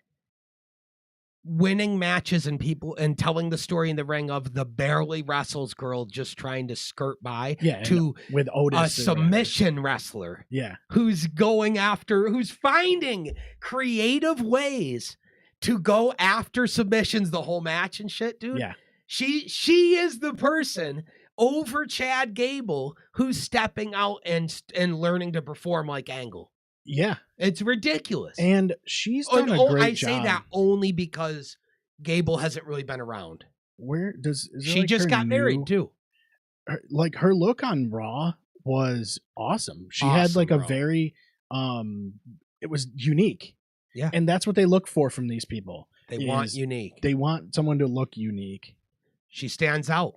winning matches and people and telling the story in the ring of the barely wrestles girl just trying to skirt by Yeah, and to with a Otis, or whatever. submission wrestler Yeah, who's finding creative ways to go after submissions the whole match and shit, dude. yeah, She is the person over Chad Gable who's stepping out and learning to perform like Angle. yeah. It's ridiculous. And she's done a great I job. say that only because Gable hasn't really been around. Where is there She like just her got married too. her look on Raw was awesome. She had Awesome, like a bro. very it was unique. Yeah. And that's what they look for from these people. They want is unique. They want someone to look unique. She stands out.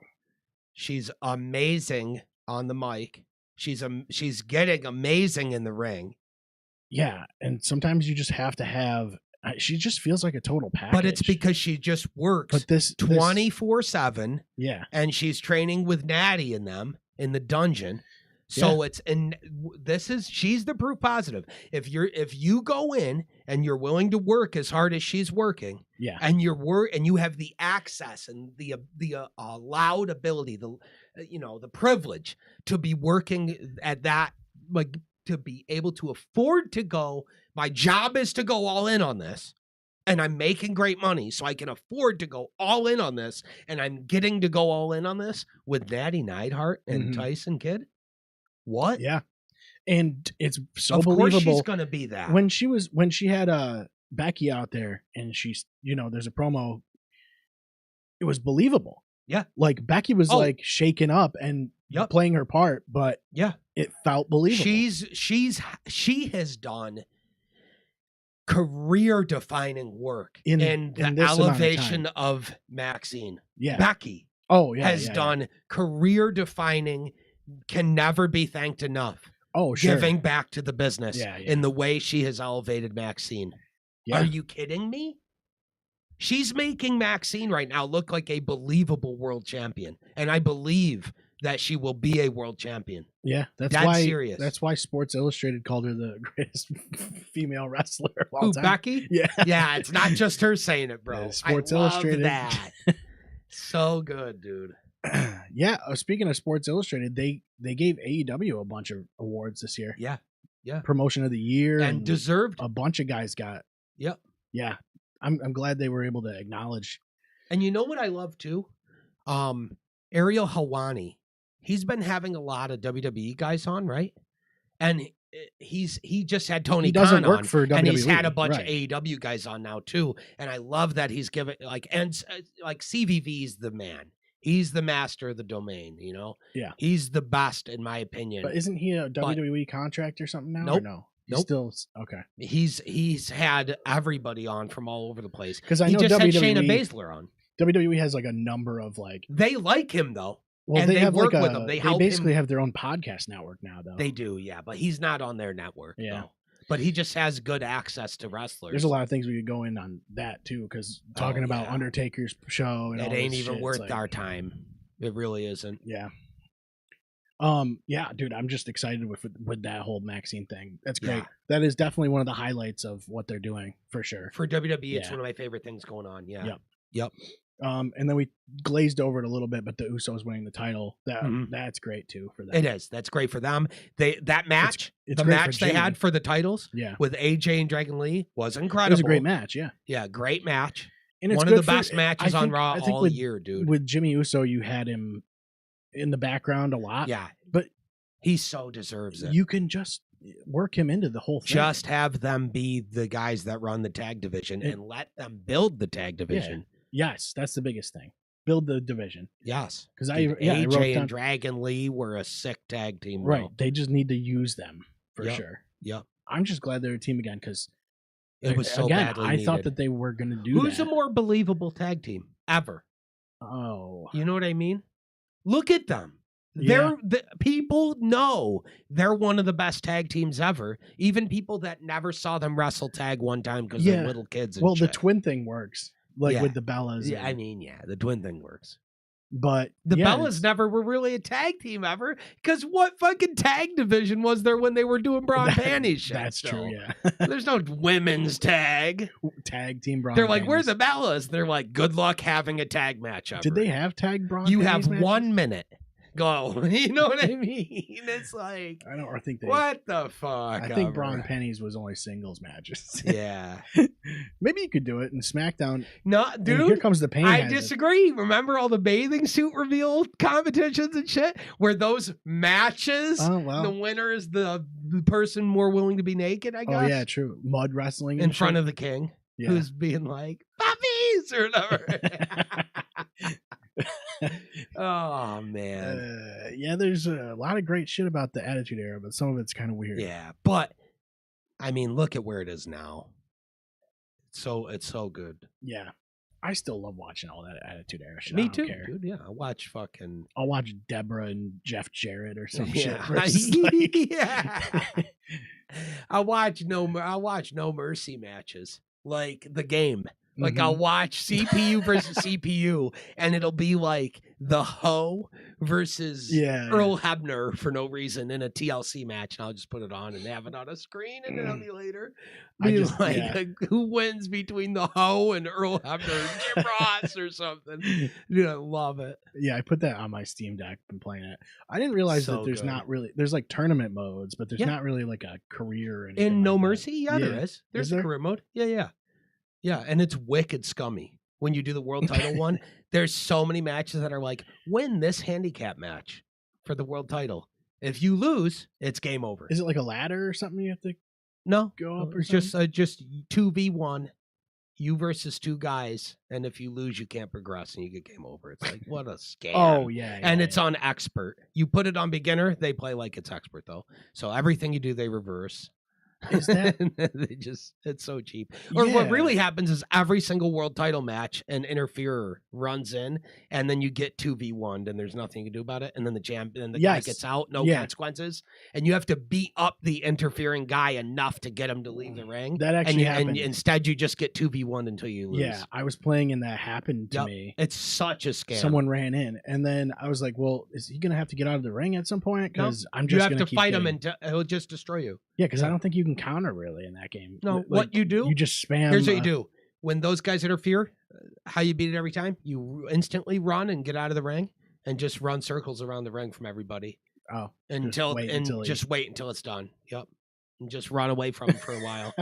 She's amazing on the mic. She's getting amazing in the ring. Yeah, and sometimes you just have to have she just feels like a total package. But it's because she just works but this 24/7 yeah. and she's training with Natty in the dungeon. So she's the proof positive. If you go in and you're willing to work as hard as she's working, Yeah. and you have the access and the allowed ability, the privilege to be working at that, like to be able to afford to go. My job is to go all in on this. And I'm making great money, so I can afford to go all in on this. And I'm getting to go all in on this with Natty Neidhart and Mhm. Tyson Kidd. What? Yeah. And it's so of course believable she's gonna be that. when she had Becky out there and she's there's a promo, it was believable. Yeah. Like Becky was like shaken up and Yep. playing her part, but Yeah. it felt believable. She has done career defining work in the in this amount of elevation time. of Maxine. Yeah. Becky Oh yeah. has yeah. done career defining, can never be thanked enough. Oh sure. Giving back to the business Yeah, yeah. in the way she has elevated Maxine. Yeah. Are you kidding me? She's making Maxine right now look like a believable world champion. And I believe that she will be a world champion. Yeah, that's Dead why. serious. That's why Sports Illustrated called her the greatest female wrestler of all Who, time. Becky? Yeah, Yeah, it's not just her saying it, bro. Yeah, Sports I love Illustrated. that. So good, dude. yeah. Speaking of Sports Illustrated, they gave AEW a bunch of awards this year. Yeah. Yeah. Promotion of the year And deserved. a bunch of guys got. Yep. Yeah, I'm glad they were able to acknowledge. And you know what I love too? Ariel Helwani. He's been having a lot of WWE guys on, right? And he just had Tony He doesn't Khan work on, for WWE, and he's had a bunch right. of AEW guys on now too. And I love that he's giving like CVV's the man. He's the master of the domain. Yeah. He's the best in my opinion. But isn't he a WWE contract or something now? Nope. Or no. He's Nope. Still okay. He's had everybody on from all over the place. Because I He know just had WWE. Shayna Baszler on. WWE has like a number of like. They like him though. Well, And they they have work like with him. They help basically him. have their own podcast network now, though. They do, yeah, but he's not on their network. Yeah. though. But he just has good access to wrestlers. There's a lot of things we could go in on that too, because talking about yeah. Undertaker's show, and It all ain't this even shit, worth it's like, our time. It really isn't. Yeah. Yeah, dude, I'm just excited with that whole Maxine thing. That's great. Yeah. That is definitely one of the highlights of what they're doing for sure. For WWE, it's Yeah. one of my favorite things going on. Yeah. Yep. Yep. And then we glazed over it a little bit, but the Usos winning the title, that's great too for them. It is. That's great for them. That match, it's the great for match they Jimmy. had for the titles Yeah. with AJ and Dragon Lee was It incredible. was a great match, yeah. Yeah, great match. And it's One of the good for- best matches I on think- Raw I think all with, year, dude. With Jimmy Uso, you had him in the background a lot. Yeah. But he so deserves it. you can just work him into the whole thing. Just have them be the guys that run the tag division and let them build the tag division. Yes, that's the biggest thing. Build the division. Yes. Because Dude, I wrote AJ down, and Dragon Lee were a sick tag team. right. though. They just need to use them for Yep. sure. Yep. I'm just glad they're a team again because It was so again, badly I thought needed. that they were going to do Who's that. a more believable tag team ever? Oh, You know what I mean? Look at them. Yeah. People know they're one of the best tag teams ever. Even people that never saw them wrestle tag one time because Yeah. they're little kids. And well, the shit. twin thing works, like Yeah. with the Bellas. Yeah, and- I mean, yeah, the twin thing works. but The yeah, Bellas it's- never were really a tag team ever because what fucking tag division was there when they were doing bra and That- panties shit? That's true. still? Yeah, There's no women's tag. tag team Braun. They're like, "Where's panties. the Bellas?" They're like, "Good luck having a tag match ever." Did they have tag Braun? You panties have matches? 1 minute. Go. You know what I mean? It's like, I don't. I think they. what the fuck? I think ever? Braun Pennies was only singles matches. Yeah. Maybe you could do it in SmackDown. No, And here dude. comes the pain. I has it. disagree. Remember all the bathing suit reveal competitions and shit? Where those matches, Oh the well. winner is the person more willing to be naked, I guess. Oh yeah, true. Mud wrestling In front of the king, yeah. who's being like, puppies or whatever. Oh, man. Yeah, there's a lot of great shit about the Attitude Era, but some of it's kind of weird. Yeah, but I mean, look at where it is now. It's so good. Yeah. I still love watching all that Attitude Era shit. I Me don't too, care. dude. Yeah, I watch fucking. I'll watch Deborah and Jeff Jarrett or some shit. Yeah, versus, like- yeah. I watch no mercy matches like the game. Like I'll watch CPU versus CPU, and it'll be like the Ho versus yeah. Earl Hebner for no reason in a TLC match, and I'll just put it on and have it on a screen and then be later. I Be just- like, yeah. who wins between the Ho and Earl Hebner, Jim Ross or something? Dude, I love it. Yeah, I put that on my Steam Deck and playing it. I didn't realize So that there's good. not really there's like tournament modes, but there's Yeah. not really like a career or anything In like No that. Mercy, yeah, there Yeah. is. There's Is a there? career mode. Yeah, and it's wicked scummy. When you do the world title one, there's so many matches that are like, win this handicap match for the world title. If you lose, it's game over. Is it like a ladder or something you have to No, go up or it's just 2v1, you versus two guys, and if you lose, you can't progress and you get game over. It's like, what a scam. Oh yeah. And yeah, it's on expert. You put it on beginner, they play like it's expert though. So everything you do, they reverse. Is that- it's so cheap. Or what Yeah. really happens is every single world title match, an interferer runs in, and then you get 2v1, and there's nothing you can do about it. And then the guy Yes. gets out, no Yeah. consequences. And you have to beat up the interfering guy enough to get him to leave the ring. That actually and happened. instead you just get 2v1 until you lose. Yeah, I was playing and that happened to Yep. me. It's such a scam. Someone ran in, and then I was like, "Well, is he gonna have to get out of the ring at some point? No, Because I'm you just have gonna to keep fight him getting-" and he'll just destroy you. Yeah, because I Yeah. don't think you can counter really in that game. No, Like, what you do? You just spam. Here's what you do. When those guys interfere, how you beat it every time, you instantly run and get out of the ring and just run circles around the ring from everybody Oh, until wait and until he- just wait until it's done. Yep. And just run away from him for a while.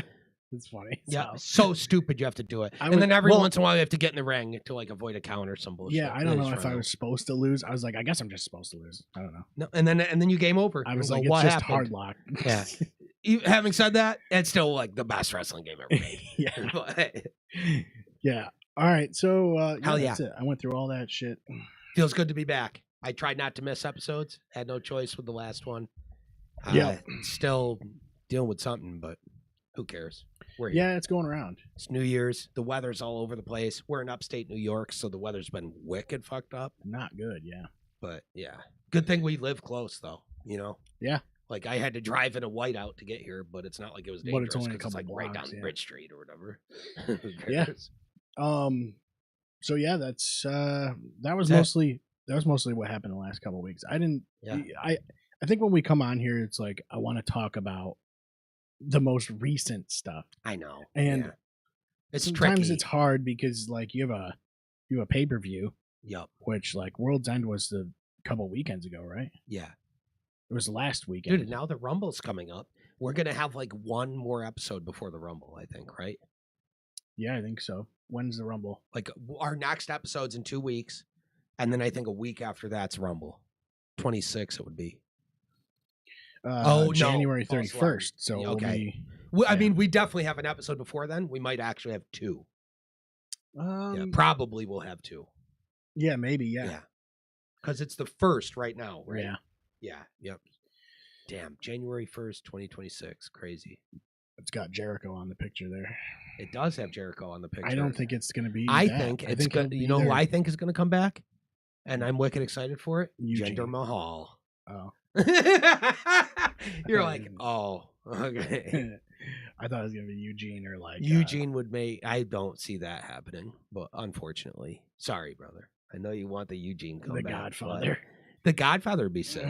it's funny. Yeah. So- So stupid you have to do it. I And was- then every well- once in a while you have to get in the ring to like avoid a count or some bullshit. yeah, I And don't then know just if I run was supposed to lose. I was like, I guess I'm just supposed to lose. I don't know. No, and then you game over. I was And like, go, it's what just happened? hard lock. Yeah. Having said that, it's still like the best wrestling game ever made. yeah, But yeah. All right, so Hell that's it. I went through all that shit. feels good to be back. I tried not to miss episodes. Had no choice with the last one. Yeah. Still dealing with something, but who cares? We're here. Yeah, it's going around. It's New Year's. The weather's all over the place. We're in upstate New York, so the weather's been wicked fucked up. Not good, yeah. But yeah, good thing we live close, though. You know. Yeah. Like I had to drive in a whiteout to get here, but it's not like it was dangerous. But it's only a 'cause couple like right blocks, down yeah. Bridge Street or whatever. Yeah. So yeah, that's that was That- mostly what happened the last couple of weeks. I didn't. Yeah. I think when we come on here, it's like I want to talk about the most recent stuff, I know. and yeah. It's sometimes tricky. it's hard because like you have a pay per view, Yup. which like World's End was a couple weekends ago, right? Yeah. It was last weekend. Dude, now the Rumble's coming up. We're gonna have like one more episode before the Rumble, I think, right? Yeah, I think so. When's the Rumble? Like our next episode's in 2 weeks, and then I think a week after that's Rumble. 26 it would be. No, January false 31st. So it'll Okay. be, I Yeah. mean, we definitely have an episode before then. We might actually have 2. Yeah, probably we'll have 2. yeah, maybe, yeah. Because it's the first right now, right? Yeah. Yeah. Yep. Damn. January 1st, 2026. Crazy. It's got Jericho on the picture there. It does have Jericho on the picture. I don't think it's going to be. I that. think I it's think good. it'll You be know who there. I think is going to come back? And I'm wicked excited for it? Eugene. Jinder Mahal. Oh. You're thought like, you- oh, okay. I thought it was going to be Eugene or like Eugene would make. I don't see that happening, but unfortunately, sorry, brother. I know you want the Eugene the comeback. but Godfather. The Godfather would be sick.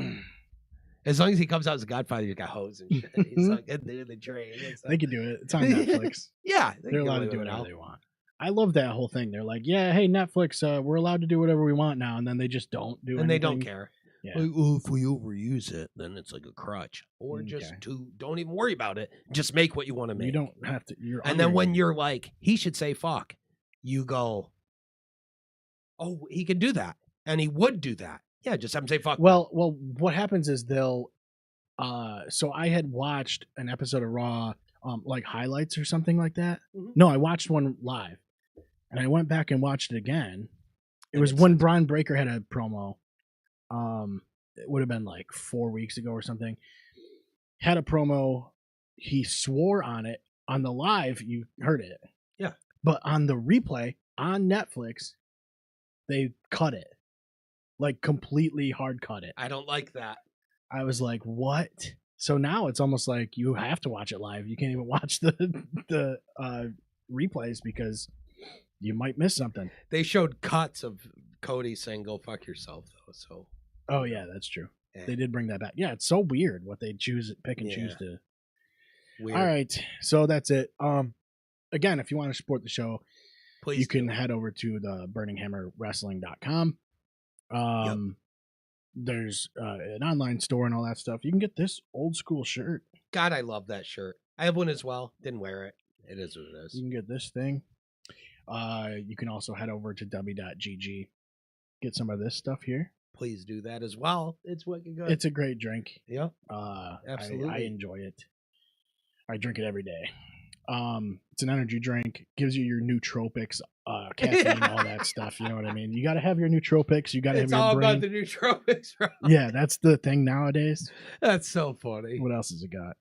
As long as he comes out as a Godfather, you got hoes and shit. He's like in the train. And stuff. They can do it. It's on Netflix. Yeah, they They're can allowed to away do with it whatever now. they want. I love that whole thing. They're like, yeah, hey, Netflix, we're allowed to do whatever we want now. And then they just don't do And they don't anything. care. Yeah. Like, oh, if we overuse it, then it's like a crutch. Or just Okay. don't even worry about it. Just make what you want to make. You don't have to. You're And then when under- you're like, he should say fuck, you go, oh, he can do that. And he would do that. Yeah, just have him say fuck. Well, what happens is they'll. So I had watched an episode of Raw, like highlights or something like that. Mhm. No, I watched one live, and I went back and watched it again. It That was makes when sense. Braun Breaker had a promo. It would have been like 4 weeks ago or something. Had a promo. He swore on it on the live. You heard it. Yeah. But on the replay on Netflix, they cut it, like completely hard cut it. I don't like that. I was like, what? So now it's almost like you have to watch it live. You can't even watch the replays because you might miss something. They showed cuts of Cody saying "Go fuck yourself," though. So Oh yeah, that's true. eh, They did bring that back. Yeah, it's so weird what they pick and choose Yeah. to. weird. All right, so that's it. Again, if you want to support the show, Please you can do. head over to the burninghammerwrestling.com. There's an online store and all that stuff. You can get this old school shirt. God, I love that shirt. I have one as well. Didn't wear it. It is what it You is. can get this thing. You can also head over to w.gg. Get some of this stuff here. Please do that as well. It's wicked good. It's a great drink. Yep. I Absolutely. enjoy it. I drink it every day. It's an energy drink. Gives you your nootropics, caffeine, all that stuff. You know what I mean? You got to have your nootropics. You got to have It's your all brain. about the nootropics, bro. Yeah, that's the thing nowadays. That's so funny. What else has it got?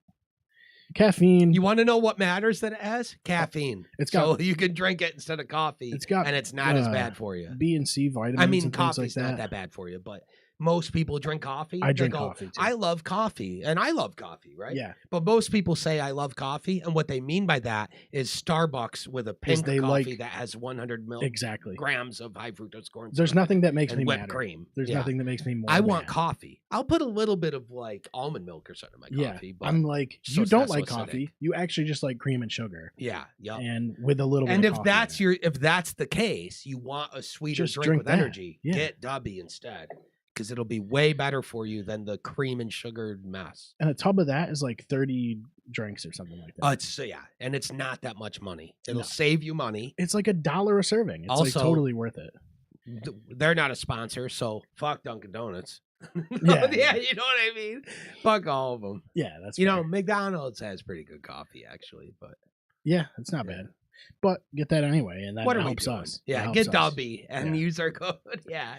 Caffeine. You want to know what matters that it has? Caffeine. It's got- so you can drink it instead of coffee. It's got, and it's not as uh, bad for you. B and C vitamins. I mean, and things coffee's like not that bad for you, but most people drink coffee. I They drink go, coffee, too. I love coffee, and I love coffee, right? Yeah, But most people say I love coffee, and what they mean by that is Starbucks with a pink they coffee like- that has 100 exactly. grams of high fructose corn. There's syrup nothing that makes and me whipped mad. cream. There's Yeah. nothing that makes me more. I want mad. coffee. I'll put a little bit of like almond milk or something in my Yeah, coffee. But I'm like, so you it's don't not so like acidic. coffee. You actually just like cream and sugar, yeah, yep. and with a little. And bit if of coffee in that's it. if that's the case, you want a sweeter Just drink drink with that. energy. Yeah. Get Dubby instead, because it'll be way better for you than the cream and sugar mess. and a tub of that is like 30 drinks or something like that. It's yeah, and it's not that much money. It'll No. save you money. It's like $1 a serving. It's like Also- totally worth it. They're not a sponsor, so fuck Dunkin' Donuts. Yeah. yeah, you know what I mean. Fuck all of them. Yeah, that's You know, fair. McDonald's has pretty good coffee actually, but Yeah, it's not Yeah. bad. But get that anyway, and that what are we helps doing? us. That Yeah, helps get us. Dubby and Yeah. use our code. Yeah.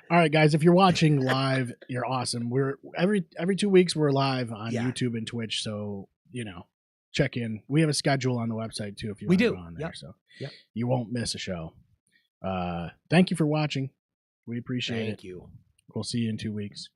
All right, guys, if you're watching live, you're awesome. We're every 2 weeks we're live on Yeah. YouTube and Twitch, so you know check in. We have a schedule on the website too if you We want to do. go on there. Yep. So Yep. you won't miss a show. Thank you for watching. We appreciate it. Thank you. We'll see you in 2 weeks.